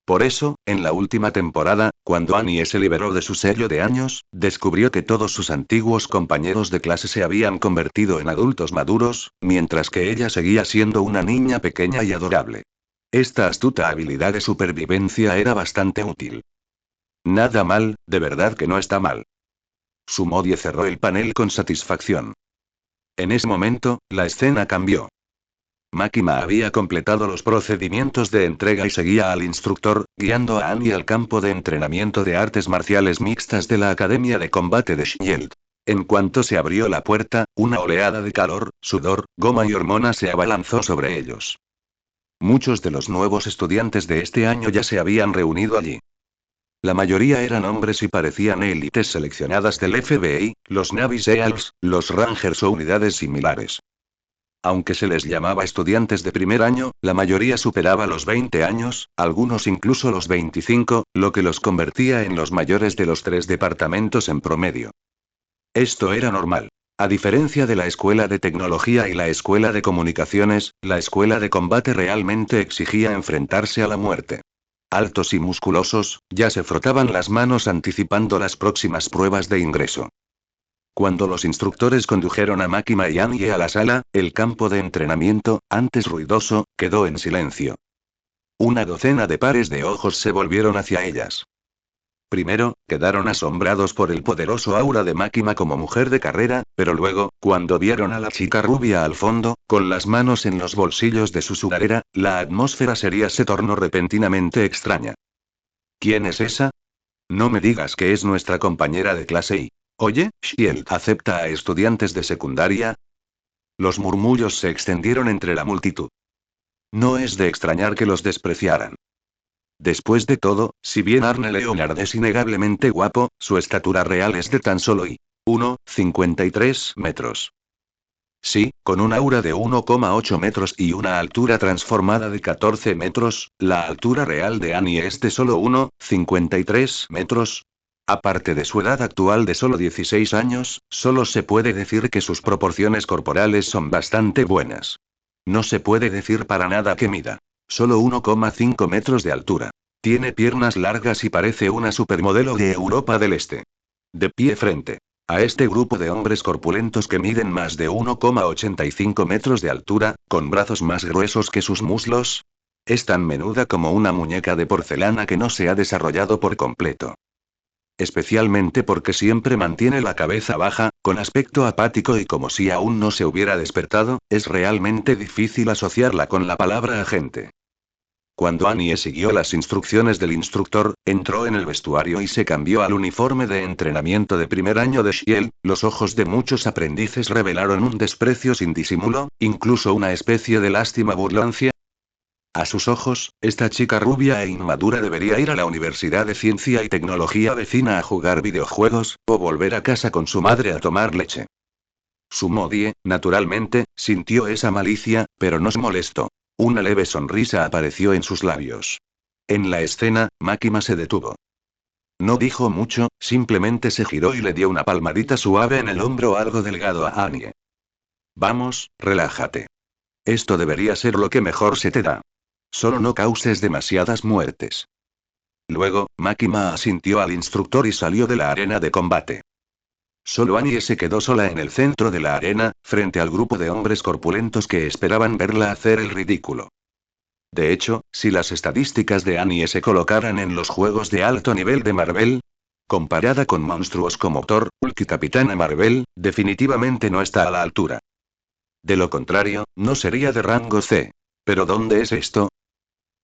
Por eso, en la última temporada, cuando Annie se liberó de su sello de años, descubrió que todos sus antiguos compañeros de clase se habían convertido en adultos maduros, mientras que ella seguía siendo una niña pequeña y adorable. Esta astuta habilidad de supervivencia era bastante útil. Nada mal, de verdad que no está mal. Sumodie cerró el panel con satisfacción. En ese momento, la escena cambió. Makima había completado los procedimientos de entrega y seguía al instructor, guiando a Annie al campo de entrenamiento de artes marciales mixtas de la Academia de Combate de Shield. En cuanto se abrió la puerta, una oleada de calor, sudor, goma y hormonas se abalanzó sobre ellos. Muchos de los nuevos estudiantes de este año ya se habían reunido allí. La mayoría eran hombres y parecían élites seleccionadas del FBI, los Navy SEALs, los Rangers o unidades similares. Aunque se les llamaba estudiantes de primer año, la mayoría superaba los 20 años, algunos incluso los 25, lo que los convertía en los mayores de los 3 departamentos en promedio. Esto era normal. A diferencia de la escuela de tecnología y la escuela de comunicaciones, la escuela de combate realmente exigía enfrentarse a la muerte. Altos y musculosos, ya se frotaban las manos anticipando las próximas pruebas de ingreso. Cuando los instructores condujeron a Makima y Annie a la sala, el campo de entrenamiento, antes ruidoso, quedó en silencio. Una docena de pares de ojos se volvieron hacia ellas. Primero, quedaron asombrados por el poderoso aura de Makima como mujer de carrera, pero luego, cuando vieron a la chica rubia al fondo, con las manos en los bolsillos de su sudadera, la atmósfera seria se tornó repentinamente extraña. ¿Quién es esa? No me digas que es nuestra compañera de clase y... Oye, Shield, ¿acepta a estudiantes de secundaria? Los murmullos se extendieron entre la multitud. No es de extrañar que los despreciaran. Después de todo, si bien Arne Leonard es innegablemente guapo, su estatura real es de tan solo 1,53 metros. Sí, con un aura de 1,8 metros y una altura transformada de 14 metros, la altura real de Annie es de solo 1,53 metros. Aparte de su edad actual de solo 16 años, solo se puede decir que sus proporciones corporales son bastante buenas. No se puede decir para nada que mida solo 1,5 metros de altura. Tiene piernas largas y parece una supermodelo de Europa del Este. De pie frente a este grupo de hombres corpulentos que miden más de 1,85 metros de altura, con brazos más gruesos que sus muslos. Es tan menuda como una muñeca de porcelana que no se ha desarrollado por completo. Especialmente porque siempre mantiene la cabeza baja, con aspecto apático y como si aún no se hubiera despertado, es realmente difícil asociarla con la palabra agente. Cuando Annie siguió las instrucciones del instructor, entró en el vestuario y se cambió al uniforme de entrenamiento de primer año de Shield, los ojos de muchos aprendices revelaron un desprecio sin disimulo, incluso una especie de lástima burlancia. A sus ojos, esta chica rubia e inmadura debería ir a la Universidad de Ciencia y Tecnología vecina a jugar videojuegos, o volver a casa con su madre a tomar leche. Sumodie, naturalmente, sintió esa malicia, pero no se molestó. Una leve sonrisa apareció en sus labios. En la escena, Makima se detuvo. No dijo mucho, simplemente se giró y le dio una palmadita suave en el hombro algo delgado a Annie. Vamos, relájate. Esto debería ser lo que mejor se te da. Solo no causes demasiadas muertes. Luego, Makima asintió al instructor y salió de la arena de combate. Solo Annie se quedó sola en el centro de la arena, frente al grupo de hombres corpulentos que esperaban verla hacer el ridículo. De hecho, si las estadísticas de Annie se colocaran en los juegos de alto nivel de Marvel, comparada con monstruos como Thor, Hulk y Capitana Marvel, definitivamente no está a la altura. De lo contrario, no sería de rango C. ¿Pero dónde es esto?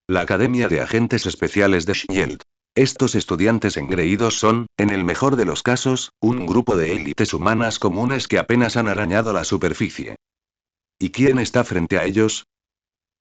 La Academia de Agentes Especiales de Shield. Estos estudiantes engreídos son, en el mejor de los casos, un grupo de élites humanas comunes que apenas han arañado la superficie. ¿Y quién está frente a ellos?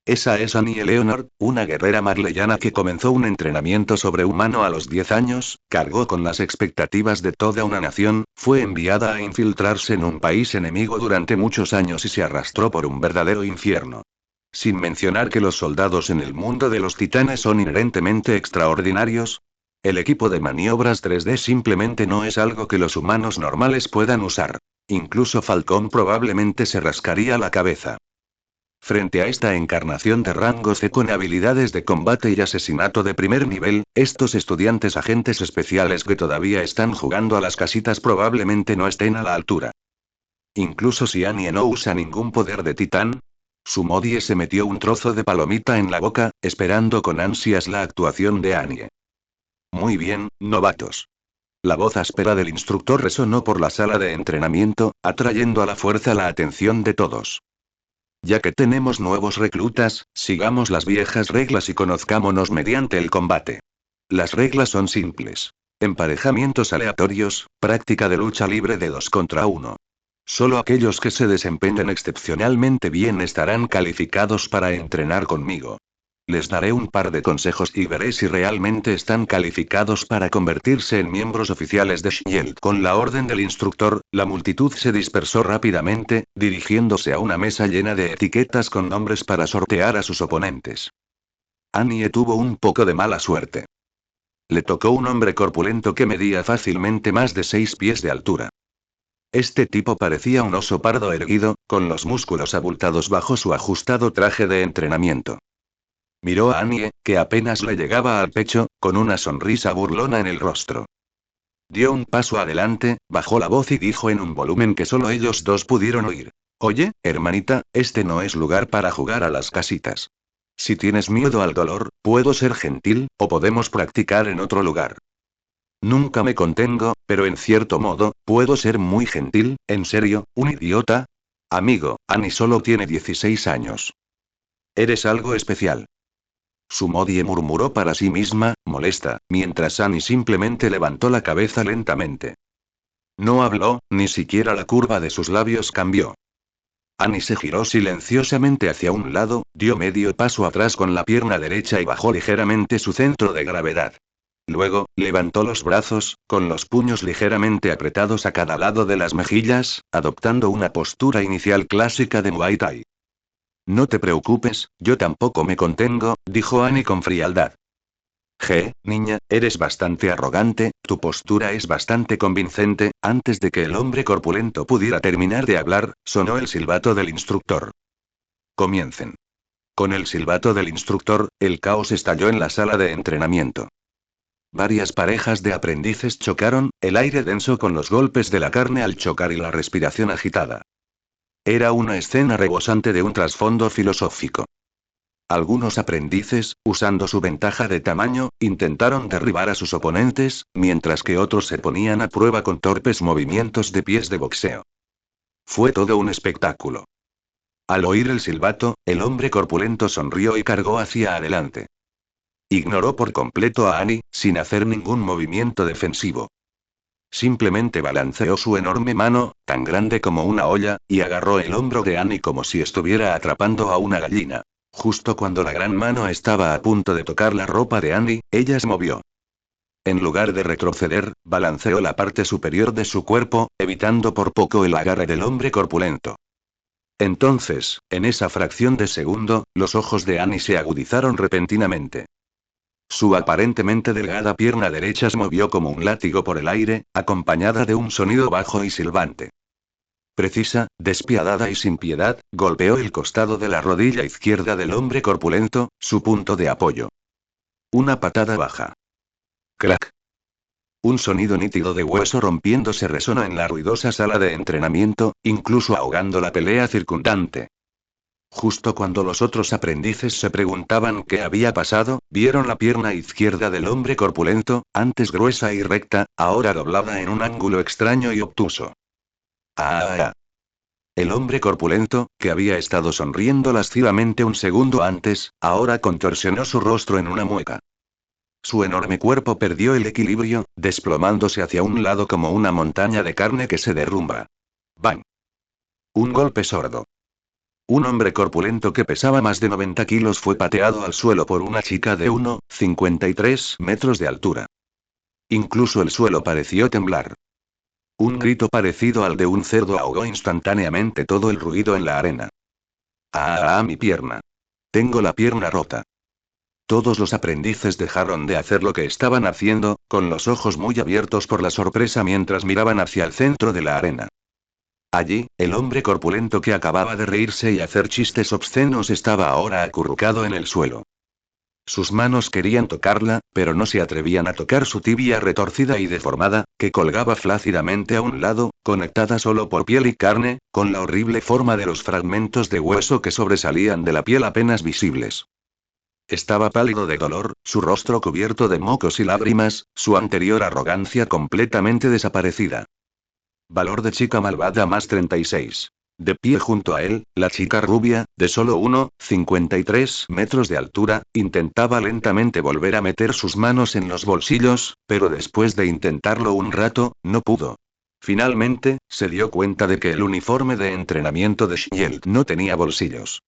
Esa es Annie Leonard, una guerrera marleyana que comenzó un entrenamiento sobrehumano a los 10 años, cargó con las expectativas de toda una nación, fue enviada a infiltrarse en un país enemigo durante muchos años y se arrastró por un verdadero infierno. Sin mencionar que los soldados en el mundo de los titanes son inherentemente extraordinarios. El equipo de maniobras 3D simplemente no es algo que los humanos normales puedan usar. Incluso Falcón probablemente se rascaría la cabeza. Frente a esta encarnación de rango C con habilidades de combate y asesinato de primer nivel, estos estudiantes agentes especiales que todavía están jugando a las casitas probablemente no estén a la altura. Incluso si Annie no usa ningún poder de titán. Sumodie se metió un trozo de palomita en la boca, esperando con ansias la actuación de Annie. Muy bien, novatos. La voz áspera del instructor resonó por la sala de entrenamiento, atrayendo a la fuerza la atención de todos. Ya que tenemos nuevos reclutas, sigamos las viejas reglas y conozcámonos mediante el combate. Las reglas son simples. Emparejamientos aleatorios, práctica de lucha libre de 2 contra 1. Solo aquellos que se desempeñen excepcionalmente bien estarán calificados para entrenar conmigo. Les daré un par de consejos y veré si realmente están calificados para convertirse en miembros oficiales de Shield. Con la orden del instructor, la multitud se dispersó rápidamente, dirigiéndose a una mesa llena de etiquetas con nombres para sortear a sus oponentes. Annie tuvo un poco de mala suerte. Le tocó un hombre corpulento que medía fácilmente más de 6 pies de altura. Este tipo parecía un oso pardo erguido, con los músculos abultados bajo su ajustado traje de entrenamiento. Miró a Annie, que apenas le llegaba al pecho, con una sonrisa burlona en el rostro. Dio un paso adelante, bajó la voz y dijo en un volumen que solo ellos dos pudieron oír. Oye, hermanita, este no es lugar para jugar a las casitas. Si tienes miedo al dolor, puedo ser gentil, o podemos practicar en otro lugar. Nunca me contengo, pero en cierto modo, puedo ser muy gentil, ¿en serio, un idiota? Amigo, Annie solo tiene 16 años. Eres algo especial. Sumodie murmuró para sí misma, molesta, mientras Annie simplemente levantó la cabeza lentamente. No habló, ni siquiera la curva de sus labios cambió. Annie se giró silenciosamente hacia un lado, dio medio paso atrás con la pierna derecha y bajó ligeramente su centro de gravedad. Luego, levantó los brazos, con los puños ligeramente apretados a cada lado de las mejillas, adoptando una postura inicial clásica de Muay Thai. No te preocupes, yo tampoco me contengo, dijo Annie con frialdad. Niña, eres bastante arrogante, tu postura es bastante convincente. Antes de que el hombre corpulento pudiera terminar de hablar, sonó el silbato del instructor. Comiencen. Con el silbato del instructor, el caos estalló en la sala de entrenamiento. Varias parejas de aprendices chocaron, el aire denso con los golpes de la carne al chocar y la respiración agitada. Era una escena rebosante de un trasfondo filosófico. Algunos aprendices, usando su ventaja de tamaño, intentaron derribar a sus oponentes, mientras que otros se ponían a prueba con torpes movimientos de pies de boxeo. Fue todo un espectáculo. Al oír el silbato, el hombre corpulento sonrió y cargó hacia adelante. Ignoró por completo a Annie, sin hacer ningún movimiento defensivo. Simplemente balanceó su enorme mano, tan grande como una olla, y agarró el hombro de Annie como si estuviera atrapando a una gallina. Justo cuando la gran mano estaba a punto de tocar la ropa de Annie, ella se movió. En lugar de retroceder, balanceó la parte superior de su cuerpo, evitando por poco el agarre del hombre corpulento. Entonces, en esa fracción de segundo, los ojos de Annie se agudizaron repentinamente. Su aparentemente delgada pierna derecha se movió como un látigo por el aire, acompañada de un sonido bajo y silbante. Precisa, despiadada y sin piedad, golpeó el costado de la rodilla izquierda del hombre corpulento, su punto de apoyo. Una patada baja. Crack. Un sonido nítido de hueso rompiéndose resonó en la ruidosa sala de entrenamiento, incluso ahogando la pelea circundante. Justo cuando los otros aprendices se preguntaban qué había pasado, vieron la pierna izquierda del hombre corpulento, antes gruesa y recta, ahora doblada en un ángulo extraño y obtuso. ¡Ah! El hombre corpulento, que había estado sonriendo lascivamente un segundo antes, ahora contorsionó su rostro en una mueca. Su enorme cuerpo perdió el equilibrio, desplomándose hacia un lado como una montaña de carne que se derrumba. ¡Bang! Un golpe sordo. Un hombre corpulento que pesaba más de 90 kilos fue pateado al suelo por una chica de 1,53 metros de altura. Incluso el suelo pareció temblar. Un grito parecido al de un cerdo ahogó instantáneamente todo el ruido en la arena. ¡Ah, mi pierna! Tengo la pierna rota. Todos los aprendices dejaron de hacer lo que estaban haciendo, con los ojos muy abiertos por la sorpresa mientras miraban hacia el centro de la arena. Allí, el hombre corpulento que acababa de reírse y hacer chistes obscenos estaba ahora acurrucado en el suelo. Sus manos querían tocarla, pero no se atrevían a tocar su tibia retorcida y deformada, que colgaba flácidamente a un lado, conectada solo por piel y carne, con la horrible forma de los fragmentos de hueso que sobresalían de la piel apenas visibles. Estaba pálido de dolor, su rostro cubierto de mocos y lágrimas, su anterior arrogancia completamente desaparecida. Valor de chica malvada más 36. De pie junto a él, la chica rubia, de solo 1,53 metros de altura, intentaba lentamente volver a meter sus manos en los bolsillos, pero después de intentarlo un rato, no pudo. Finalmente, se dio cuenta de que el uniforme de entrenamiento de Shield no tenía bolsillos.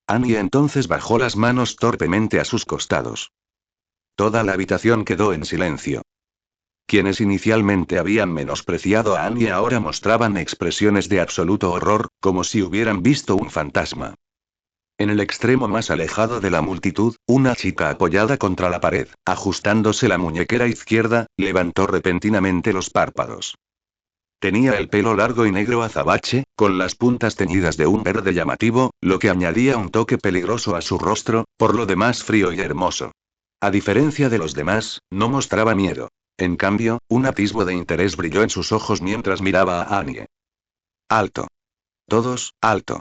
Annie entonces bajó las manos torpemente a sus costados. Toda la habitación quedó en silencio. Quienes inicialmente habían menospreciado a Annie ahora mostraban expresiones de absoluto horror, como si hubieran visto un fantasma. En el extremo más alejado de la multitud, una chica apoyada contra la pared, ajustándose la muñequera izquierda, levantó repentinamente los párpados. Tenía el pelo largo y negro azabache, con las puntas teñidas de un verde llamativo, lo que añadía un toque peligroso a su rostro, por lo demás frío y hermoso. A diferencia de los demás, no mostraba miedo. En cambio, un atisbo de interés brilló en sus ojos mientras miraba a Annie. Alto. Todos, alto.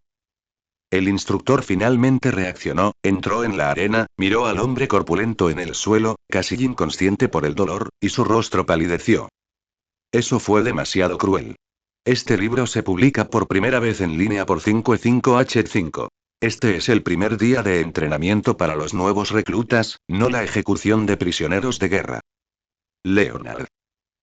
El instructor finalmente reaccionó, entró en la arena, miró al hombre corpulento en el suelo, casi inconsciente por el dolor, y su rostro palideció. Eso fue demasiado cruel. Este libro se publica por primera vez en línea por 55H5. Este es el primer día de entrenamiento para los nuevos reclutas, no la ejecución de prisioneros de guerra. Leonard.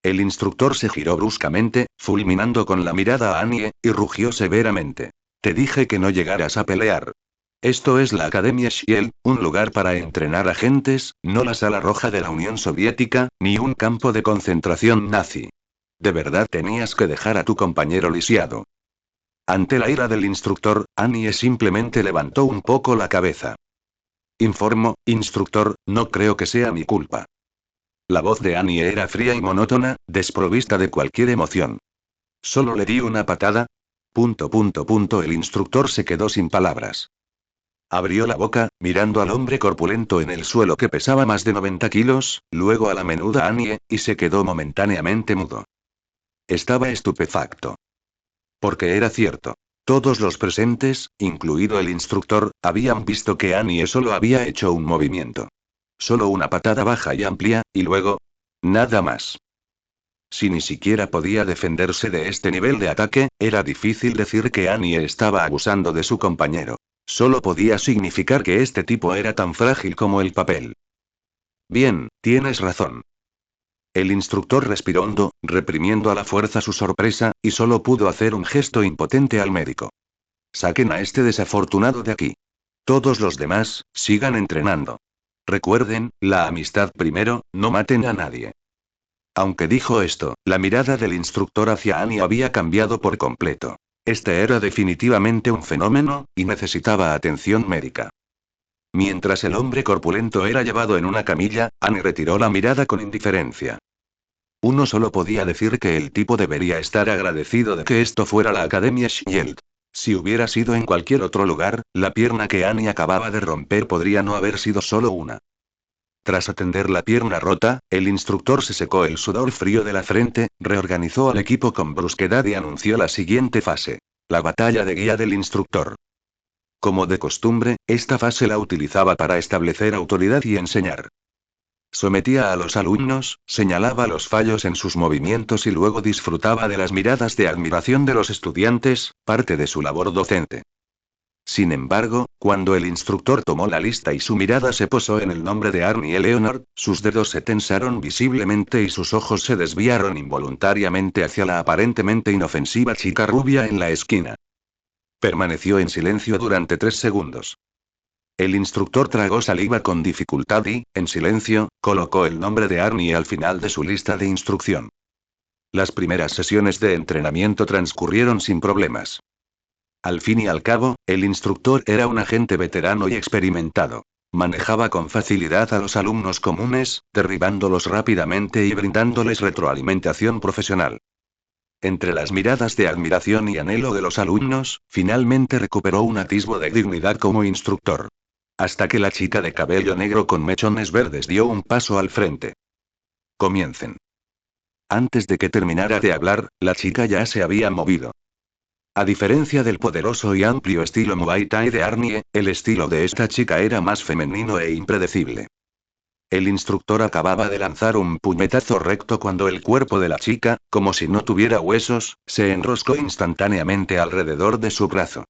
El instructor se giró bruscamente, fulminando con la mirada a Annie, y rugió severamente. Te dije que no llegaras a pelear. Esto es la Academia Shield, un lugar para entrenar agentes, no la Sala Roja de la Unión Soviética, ni un campo de concentración nazi. De verdad tenías que dejar a tu compañero lisiado. Ante la ira del instructor, Annie simplemente levantó un poco la cabeza. Informo, instructor, no creo que sea mi culpa. La voz de Annie era fría y monótona, desprovista de cualquier emoción. Solo le di una patada. El instructor se quedó sin palabras. Abrió la boca, mirando al hombre corpulento en el suelo que pesaba más de 90 kilos, luego a la menuda Annie, y se quedó momentáneamente mudo. Estaba estupefacto. Porque era cierto. Todos los presentes, incluido el instructor, habían visto que Annie solo había hecho un movimiento. Solo una patada baja y amplia, y luego... nada más. Si ni siquiera podía defenderse de este nivel de ataque, era difícil decir que Annie estaba abusando de su compañero. Solo podía significar que este tipo era tan frágil como el papel. Bien, tienes razón. El instructor respiró hondo, reprimiendo a la fuerza su sorpresa, y solo pudo hacer un gesto impotente al médico. Saquen a este desafortunado de aquí. Todos los demás, sigan entrenando. Recuerden, la amistad primero, no maten a nadie. Aunque dijo esto, la mirada del instructor hacia Annie había cambiado por completo. Este era definitivamente un fenómeno, y necesitaba atención médica. Mientras el hombre corpulento era llevado en una camilla, Annie retiró la mirada con indiferencia. Uno solo podía decir que el tipo debería estar agradecido de que esto fuera la Academia Shield. Si hubiera sido en cualquier otro lugar, la pierna que Annie acababa de romper podría no haber sido solo una. Tras atender la pierna rota, el instructor se secó el sudor frío de la frente, reorganizó al equipo con brusquedad y anunció la siguiente fase. La batalla de guía del instructor. Como de costumbre, esta fase la utilizaba para establecer autoridad y enseñar. Sometía a los alumnos, señalaba los fallos en sus movimientos y luego disfrutaba de las miradas de admiración de los estudiantes, parte de su labor docente. Sin embargo, cuando el instructor tomó la lista y su mirada se posó en el nombre de Arnie Leonard, sus dedos se tensaron visiblemente y sus ojos se desviaron involuntariamente hacia la aparentemente inofensiva chica rubia en la esquina. Permaneció en silencio durante 3 segundos. El instructor tragó saliva con dificultad y, en silencio, colocó el nombre de Arnie al final de su lista de instrucción. Las primeras sesiones de entrenamiento transcurrieron sin problemas. Al fin y al cabo, el instructor era un agente veterano y experimentado. Manejaba con facilidad a los alumnos comunes, derribándolos rápidamente y brindándoles retroalimentación profesional. Entre las miradas de admiración y anhelo de los alumnos, finalmente recuperó un atisbo de dignidad como instructor. Hasta que la chica de cabello negro con mechones verdes dio un paso al frente. Comiencen. Antes de que terminara de hablar, la chica ya se había movido. A diferencia del poderoso y amplio estilo Muay Thai de Arnie, el estilo de esta chica era más femenino e impredecible. El instructor acababa de lanzar un puñetazo recto cuando el cuerpo de la chica, como si no tuviera huesos, se enroscó instantáneamente alrededor de su brazo.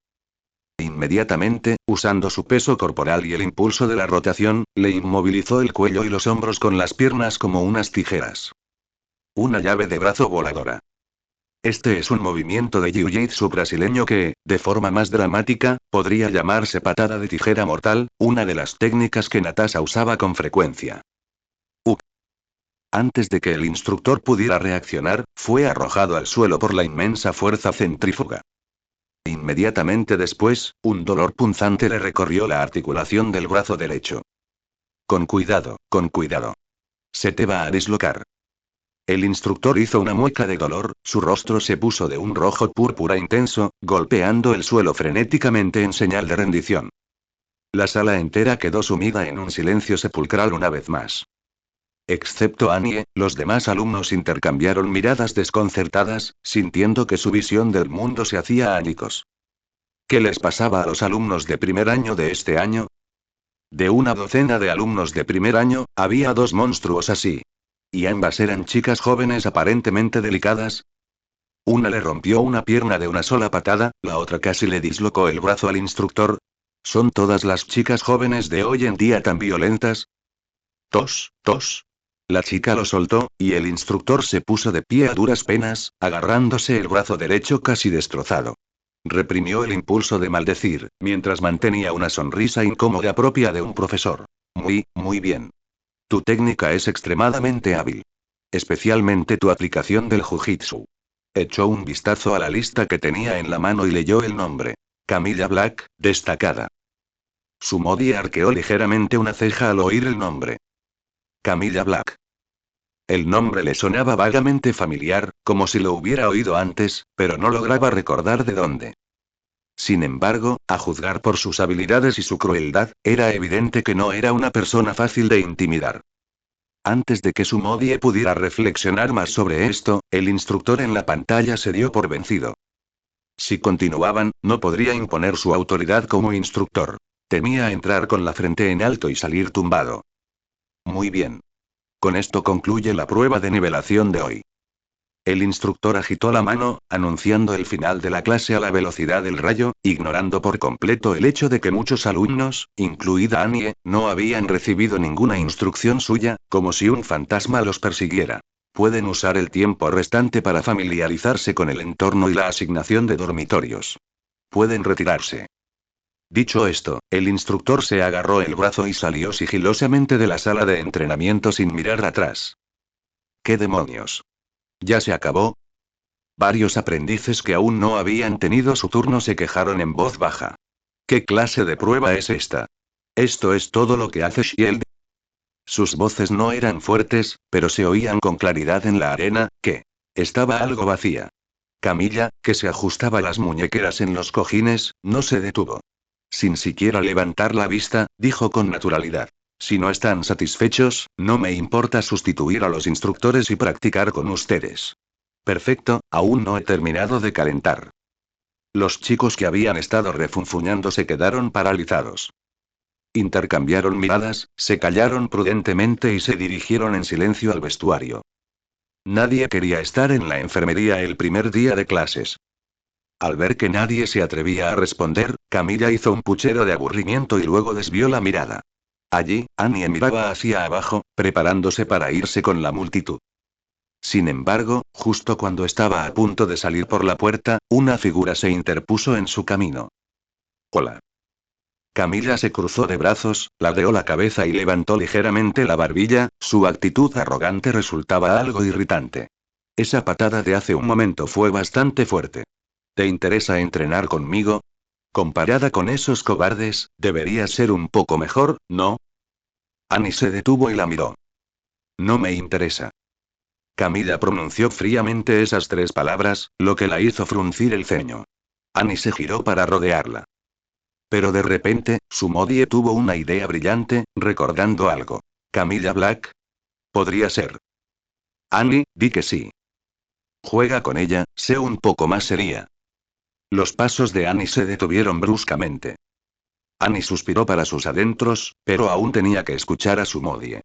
Inmediatamente, usando su peso corporal y el impulso de la rotación, le inmovilizó el cuello y los hombros con las piernas como unas tijeras. Una llave de brazo voladora. Este es un movimiento de jiu-jitsu brasileño que, de forma más dramática, podría llamarse patada de tijera mortal, una de las técnicas que Natasha usaba con frecuencia. Antes de que el instructor pudiera reaccionar, fue arrojado al suelo por la inmensa fuerza centrífuga. Inmediatamente después, un dolor punzante le recorrió la articulación del brazo derecho. Con cuidado, con cuidado. Se te va a dislocar. El instructor hizo una mueca de dolor, su rostro se puso de un rojo púrpura intenso, golpeando el suelo frenéticamente en señal de rendición. La sala entera quedó sumida en un silencio sepulcral una vez más. Excepto Annie, los demás alumnos intercambiaron miradas desconcertadas, sintiendo que su visión del mundo se hacía añicos. ¿Qué les pasaba a los alumnos de primer año de este año? De una docena de alumnos de primer año, había 2 monstruos así. ¿Y ambas eran chicas jóvenes aparentemente delicadas? Una le rompió una pierna de una sola patada, la otra casi le dislocó el brazo al instructor. ¿Son todas las chicas jóvenes de hoy en día tan violentas? Tos, tos. La chica lo soltó, y el instructor se puso de pie a duras penas, agarrándose el brazo derecho casi destrozado. Reprimió el impulso de maldecir, mientras mantenía una sonrisa incómoda propia de un profesor. Muy bien. Tu técnica es extremadamente hábil. Especialmente tu aplicación del Jujitsu. Echó un vistazo a la lista que tenía en la mano y leyó el nombre. Camilla Black, destacada. Sumodi arqueó ligeramente una ceja al oír el nombre. Camilla Black. El nombre le sonaba vagamente familiar, como si lo hubiera oído antes, pero no lograba recordar de dónde. Sin embargo, a juzgar por sus habilidades y su crueldad, era evidente que no era una persona fácil de intimidar. Antes de que Sumodie pudiera reflexionar más sobre esto, el instructor en la pantalla se dio por vencido. Si continuaban, no podría imponer su autoridad como instructor. Temía entrar con la frente en alto y salir tumbado. Muy bien. Con esto concluye la prueba de nivelación de hoy. El instructor agitó la mano, anunciando el final de la clase a la velocidad del rayo, ignorando por completo el hecho de que muchos alumnos, incluida Annie, no habían recibido ninguna instrucción suya, como si un fantasma los persiguiera. Pueden usar el tiempo restante para familiarizarse con el entorno y la asignación de dormitorios. Pueden retirarse. Dicho esto, el instructor se agarró el brazo y salió sigilosamente de la sala de entrenamiento sin mirar atrás. ¿Qué demonios? ¿Ya se acabó? Varios aprendices que aún no habían tenido su turno se quejaron en voz baja. ¿Qué clase de prueba es esta? ¿Esto es todo lo que hace Shield? Sus voces no eran fuertes, pero se oían con claridad en la arena, que estaba algo vacía. Camilla, que se ajustaba las muñequeras en los cojines, no se detuvo. Sin siquiera levantar la vista, dijo con naturalidad. Si no están satisfechos, no me importa sustituir a los instructores y practicar con ustedes. Perfecto, aún no he terminado de calentar. Los chicos que habían estado refunfuñando se quedaron paralizados. Intercambiaron miradas, se callaron prudentemente y se dirigieron en silencio al vestuario. Nadie quería estar en la enfermería el primer día de clases. Al ver que nadie se atrevía a responder, Camilla hizo un puchero de aburrimiento y luego desvió la mirada. Allí, Annie miraba hacia abajo, preparándose para irse con la multitud. Sin embargo, justo cuando estaba a punto de salir por la puerta, una figura se interpuso en su camino. Hola. Camilla se cruzó de brazos, ladeó la cabeza y levantó ligeramente la barbilla, su actitud arrogante resultaba algo irritante. Esa patada de hace un momento fue bastante fuerte. ¿Te interesa entrenar conmigo? Comparada con esos cobardes, deberías ser un poco mejor, ¿no? Annie se detuvo y la miró. No me interesa. Camilla pronunció fríamente esas tres palabras, lo que la hizo fruncir el ceño. Annie se giró para rodearla. Pero de repente, Sumodie tuvo una idea brillante, recordando algo. ¿Camilla Black? Podría ser. Annie, di que sí. Juega con ella, sé un poco más seria. Los pasos de Annie se detuvieron bruscamente. Annie suspiró para sus adentros, pero aún tenía que escuchar a Sumodie.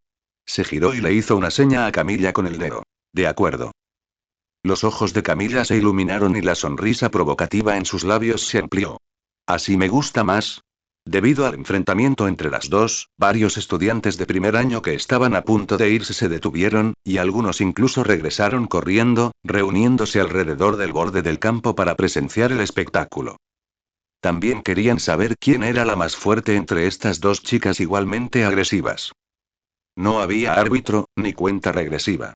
Se giró y le hizo una seña a Camilla con el dedo. De acuerdo. Los ojos de Camilla se iluminaron y la sonrisa provocativa en sus labios se amplió. Así me gusta más. Debido al enfrentamiento entre las dos, varios estudiantes de primer año que estaban a punto de irse se detuvieron, y algunos incluso regresaron corriendo, reuniéndose alrededor del borde del campo para presenciar el espectáculo. También querían saber quién era la más fuerte entre estas dos chicas igualmente agresivas. No había árbitro, ni cuenta regresiva.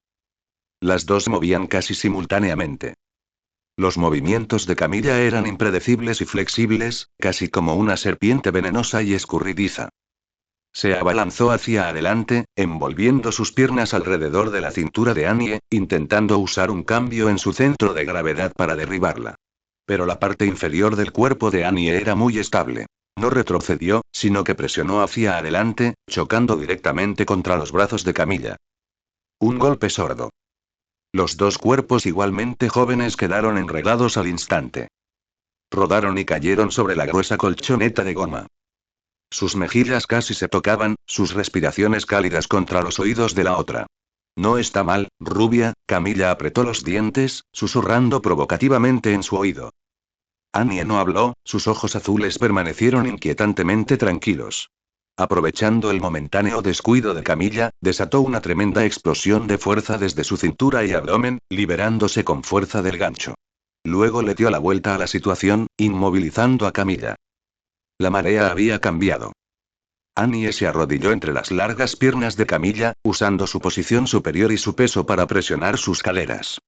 Las dos movían casi simultáneamente. Los movimientos de Camilla eran impredecibles y flexibles, casi como una serpiente venenosa y escurridiza. Se abalanzó hacia adelante, envolviendo sus piernas alrededor de la cintura de Annie, intentando usar un cambio en su centro de gravedad para derribarla. Pero la parte inferior del cuerpo de Annie era muy estable. No retrocedió, sino que presionó hacia adelante, chocando directamente contra los brazos de Camilla. Un golpe sordo. Los dos cuerpos igualmente jóvenes quedaron enredados al instante. Rodaron y cayeron sobre la gruesa colchoneta de goma. Sus mejillas casi se tocaban, sus respiraciones cálidas contra los oídos de la otra. No está mal, rubia, Camilla apretó los dientes, susurrando provocativamente en su oído. Annie no habló, sus ojos azules permanecieron inquietantemente tranquilos. Aprovechando el momentáneo descuido de Camilla, desató una tremenda explosión de fuerza desde su cintura y abdomen, liberándose con fuerza del gancho. luego le dio la vuelta a la situación, inmovilizando a Camilla. La marea había cambiado. Annie se arrodilló entre las largas piernas de Camilla, usando su posición superior y su peso para presionar sus caderas.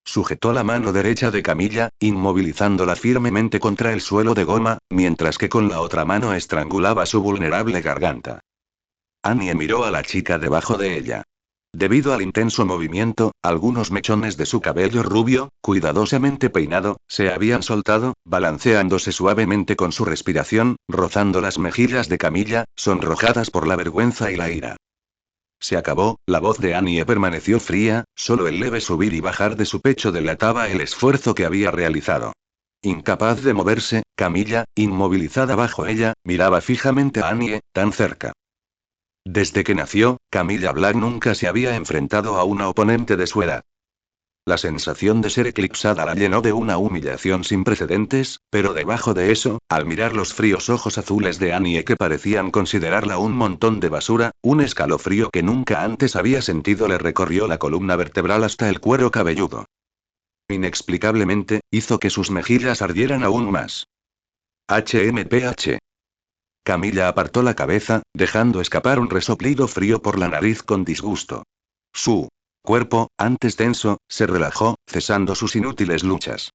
Sujetó la mano derecha de Camilla, inmovilizándola firmemente contra el suelo de goma, mientras que con la otra mano estrangulaba su vulnerable garganta. Annie miró a la chica debajo de ella. Debido al intenso movimiento, algunos mechones de su cabello rubio, cuidadosamente peinado, se habían soltado, balanceándose suavemente con su respiración, rozando las mejillas de Camilla, sonrojadas por la vergüenza y la ira. Se acabó, la voz de Annie permaneció fría, solo el leve subir y bajar de su pecho delataba el esfuerzo que había realizado. Incapaz de moverse, Camilla, inmovilizada bajo ella, miraba fijamente a Annie, tan cerca. Desde que nació, Camilla Black nunca se había enfrentado a una oponente de su edad. La sensación de ser eclipsada la llenó de una humillación sin precedentes, pero debajo de eso, al mirar los fríos ojos azules de Annie que parecían considerarla un montón de basura, un escalofrío que nunca antes había sentido le recorrió la columna vertebral hasta el cuero cabelludo. Inexplicablemente, hizo que sus mejillas ardieran aún más. HMPH. Camilla apartó la cabeza, dejando escapar un resoplido frío por la nariz con disgusto. Su cuerpo, antes tenso, se relajó, cesando sus inútiles luchas.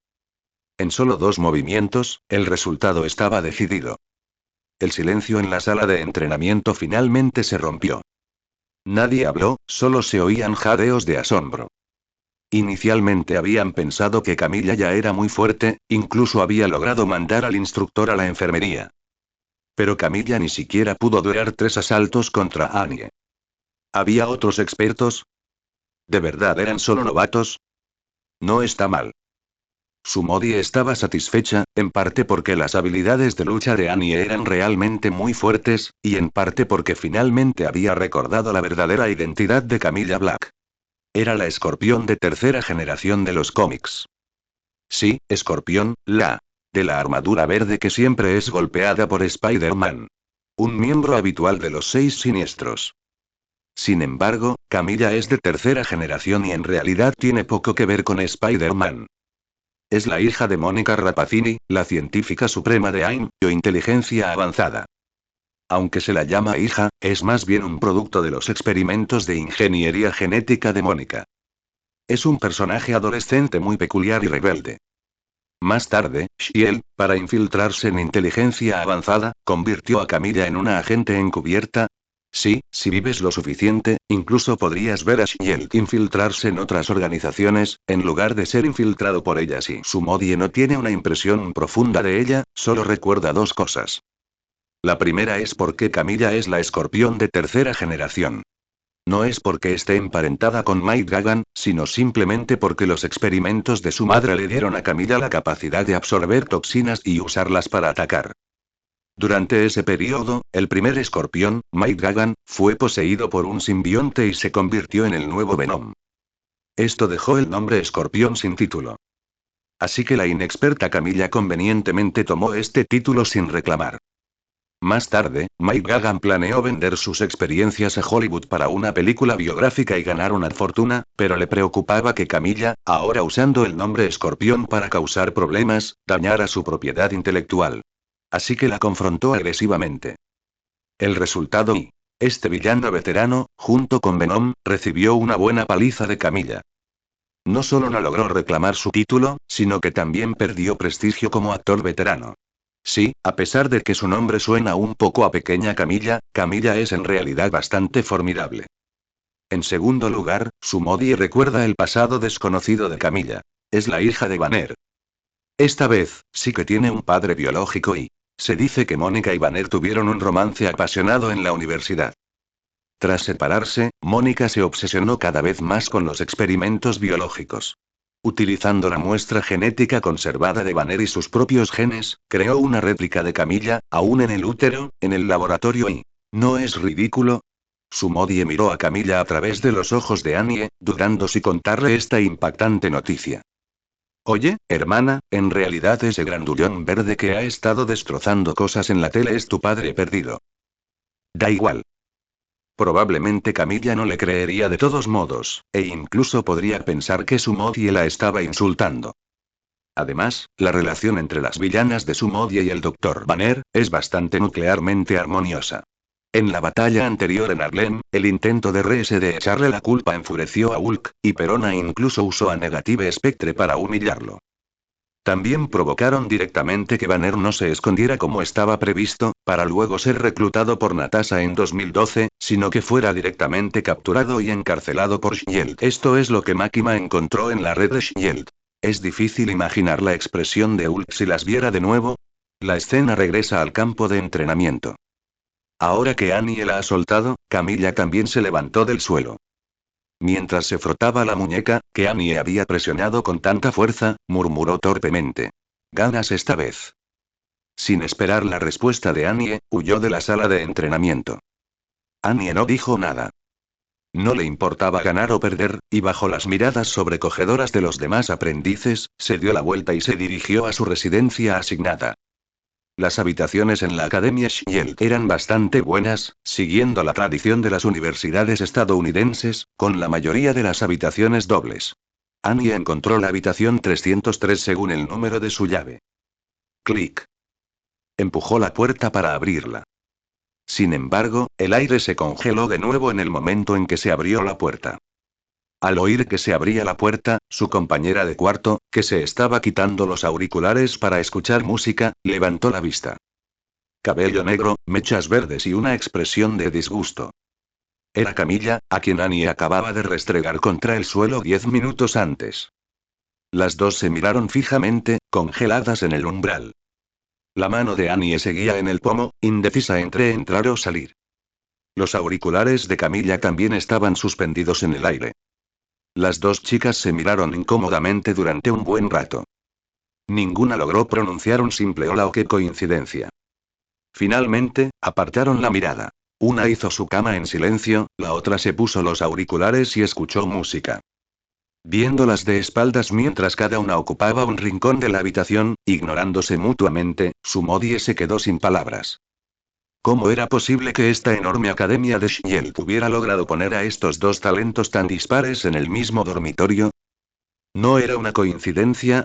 En solo 2 movimientos, el resultado estaba decidido. El silencio en la sala de entrenamiento finalmente se rompió. Nadie habló, solo se oían jadeos de asombro. Inicialmente habían pensado que Camilla ya era muy fuerte, incluso había logrado mandar al instructor a la enfermería. Pero Camilla ni siquiera pudo durar 3 asaltos contra Annie. ¿Había otros expertos? ¿De verdad eran solo novatos? No está mal. Sumodi estaba satisfecha, en parte porque las habilidades de lucha de Annie eran realmente muy fuertes, y en parte porque finalmente había recordado la verdadera identidad de Camilla Black. Era la Escorpión de 3ª generación de los cómics. Sí, Escorpión, de la armadura verde que siempre es golpeada por Spider-Man. Un miembro habitual de los 6 siniestros. Sin embargo, Camilla es de 3ª generación y en realidad tiene poco que ver con Spider-Man. Es la hija de Mónica Rappaccini, la científica suprema de AIM, o inteligencia avanzada. Aunque se la llama hija, es más bien un producto de los experimentos de ingeniería genética de Mónica. Es un personaje adolescente muy peculiar y rebelde. Más tarde, Shield, para infiltrarse en inteligencia avanzada, convirtió a Camilla en una agente encubierta. Sí, si vives lo suficiente, incluso podrías ver a Shield infiltrarse en otras organizaciones, en lugar de ser infiltrado por ellas y Sumodie no tiene una impresión profunda de ella, solo recuerda 2 cosas. La primera es porque Camilla es la Escorpión de 3ª generación. No es porque esté emparentada con Mike Gagan, sino simplemente porque los experimentos de su madre le dieron a Camilla la capacidad de absorber toxinas y usarlas para atacar. Durante ese periodo, el primer escorpión, Mike Gagan, fue poseído por un simbionte y se convirtió en el nuevo Venom. Esto dejó el nombre Escorpión sin título. Así que la inexperta Camilla convenientemente tomó este título sin reclamar. Más tarde, Mike Gagan planeó vender sus experiencias a Hollywood para una película biográfica y ganar una fortuna, pero le preocupaba que Camilla, ahora usando el nombre Escorpión para causar problemas, dañara su propiedad intelectual. Así que la confrontó agresivamente. El resultado y este villano veterano, junto con Venom, recibió una buena paliza de Camilla. No solo no logró reclamar su título, sino que también perdió prestigio como actor veterano. Sí, a pesar de que su nombre suena un poco a pequeña Camilla, Camilla es en realidad bastante formidable. En segundo lugar, Sumodie recuerda el pasado desconocido de Camilla. Es la hija de Banner. Esta vez, sí que tiene un padre biológico y se dice que Mónica y Banner tuvieron un romance apasionado en la universidad. Tras separarse, Mónica se obsesionó cada vez más con los experimentos biológicos. Utilizando la muestra genética conservada de Banner y sus propios genes, creó una réplica de Camilla, aún en el útero, en el laboratorio y ¿no es ridículo? Sumodie miró a Camilla a través de los ojos de Annie, dudando si contarle esta impactante noticia. Oye, hermana, en realidad ese grandullón verde que ha estado destrozando cosas en la tele es tu padre perdido. Da igual. Probablemente Camilla no le creería de todos modos, e incluso podría pensar que Sumodie la estaba insultando. Además, la relación entre las villanas de Sumodie y el Dr. Banner es bastante nuclearmente armoniosa. En la batalla anterior en Harlem, el intento de Reese de echarle la culpa enfureció a Hulk, y Perona incluso usó a Negative Spectre para humillarlo. También provocaron directamente que Banner no se escondiera como estaba previsto, para luego ser reclutado por Natasha en 2012, sino que fuera directamente capturado y encarcelado por Shield. Esto es lo que Makima encontró en la red de Shield. Es difícil imaginar la expresión de Hulk si las viera de nuevo. La escena regresa al campo de entrenamiento. Ahora que Annie la ha soltado, Camilla también se levantó del suelo. Mientras se frotaba la muñeca, que Annie había presionado con tanta fuerza, murmuró torpemente. «Ganas esta vez». Sin esperar la respuesta de Annie, huyó de la sala de entrenamiento. Annie no dijo nada. No le importaba ganar o perder, y bajo las miradas sobrecogedoras de los demás aprendices, se dio la vuelta y se dirigió a su residencia asignada. Las habitaciones en la Academia Shield eran bastante buenas, siguiendo la tradición de las universidades estadounidenses, con la mayoría de las habitaciones dobles. Annie encontró la habitación 303 según el número de su llave. Clic. Empujó la puerta para abrirla. Sin embargo, el aire se congeló de nuevo en el momento en que se abrió la puerta. Al oír que se abría la puerta, su compañera de cuarto, que se estaba quitando los auriculares para escuchar música, levantó la vista. Cabello negro, mechas verdes y una expresión de disgusto. Era Camilla, a quien Annie acababa de restregar contra el suelo 10 minutos antes. Las dos se miraron fijamente, congeladas en el umbral. La mano de Annie seguía en el pomo, indecisa entre entrar o salir. Los auriculares de Camilla también estaban suspendidos en el aire. Las dos chicas se miraron incómodamente durante un buen rato. Ninguna logró pronunciar un simple hola o qué coincidencia. Finalmente, apartaron la mirada. Una hizo su cama en silencio, la otra se puso los auriculares y escuchó música. Viéndolas de espaldas mientras cada una ocupaba un rincón de la habitación, ignorándose mutuamente, Sumodie se quedó sin palabras. ¿Cómo era posible que esta enorme academia de Shield hubiera logrado poner a estos dos talentos tan dispares en el mismo dormitorio? ¿No era una coincidencia?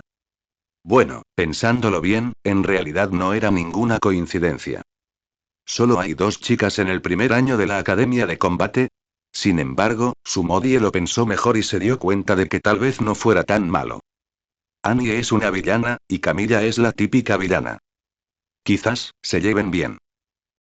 Bueno, pensándolo bien, en realidad no era ninguna coincidencia. ¿Solo hay dos chicas en el primer año de la academia de combate? Sin embargo, Sumodie lo pensó mejor y se dio cuenta de que tal vez no fuera tan malo. Annie es una villana, y Camilla es la típica villana. Quizás se lleven bien.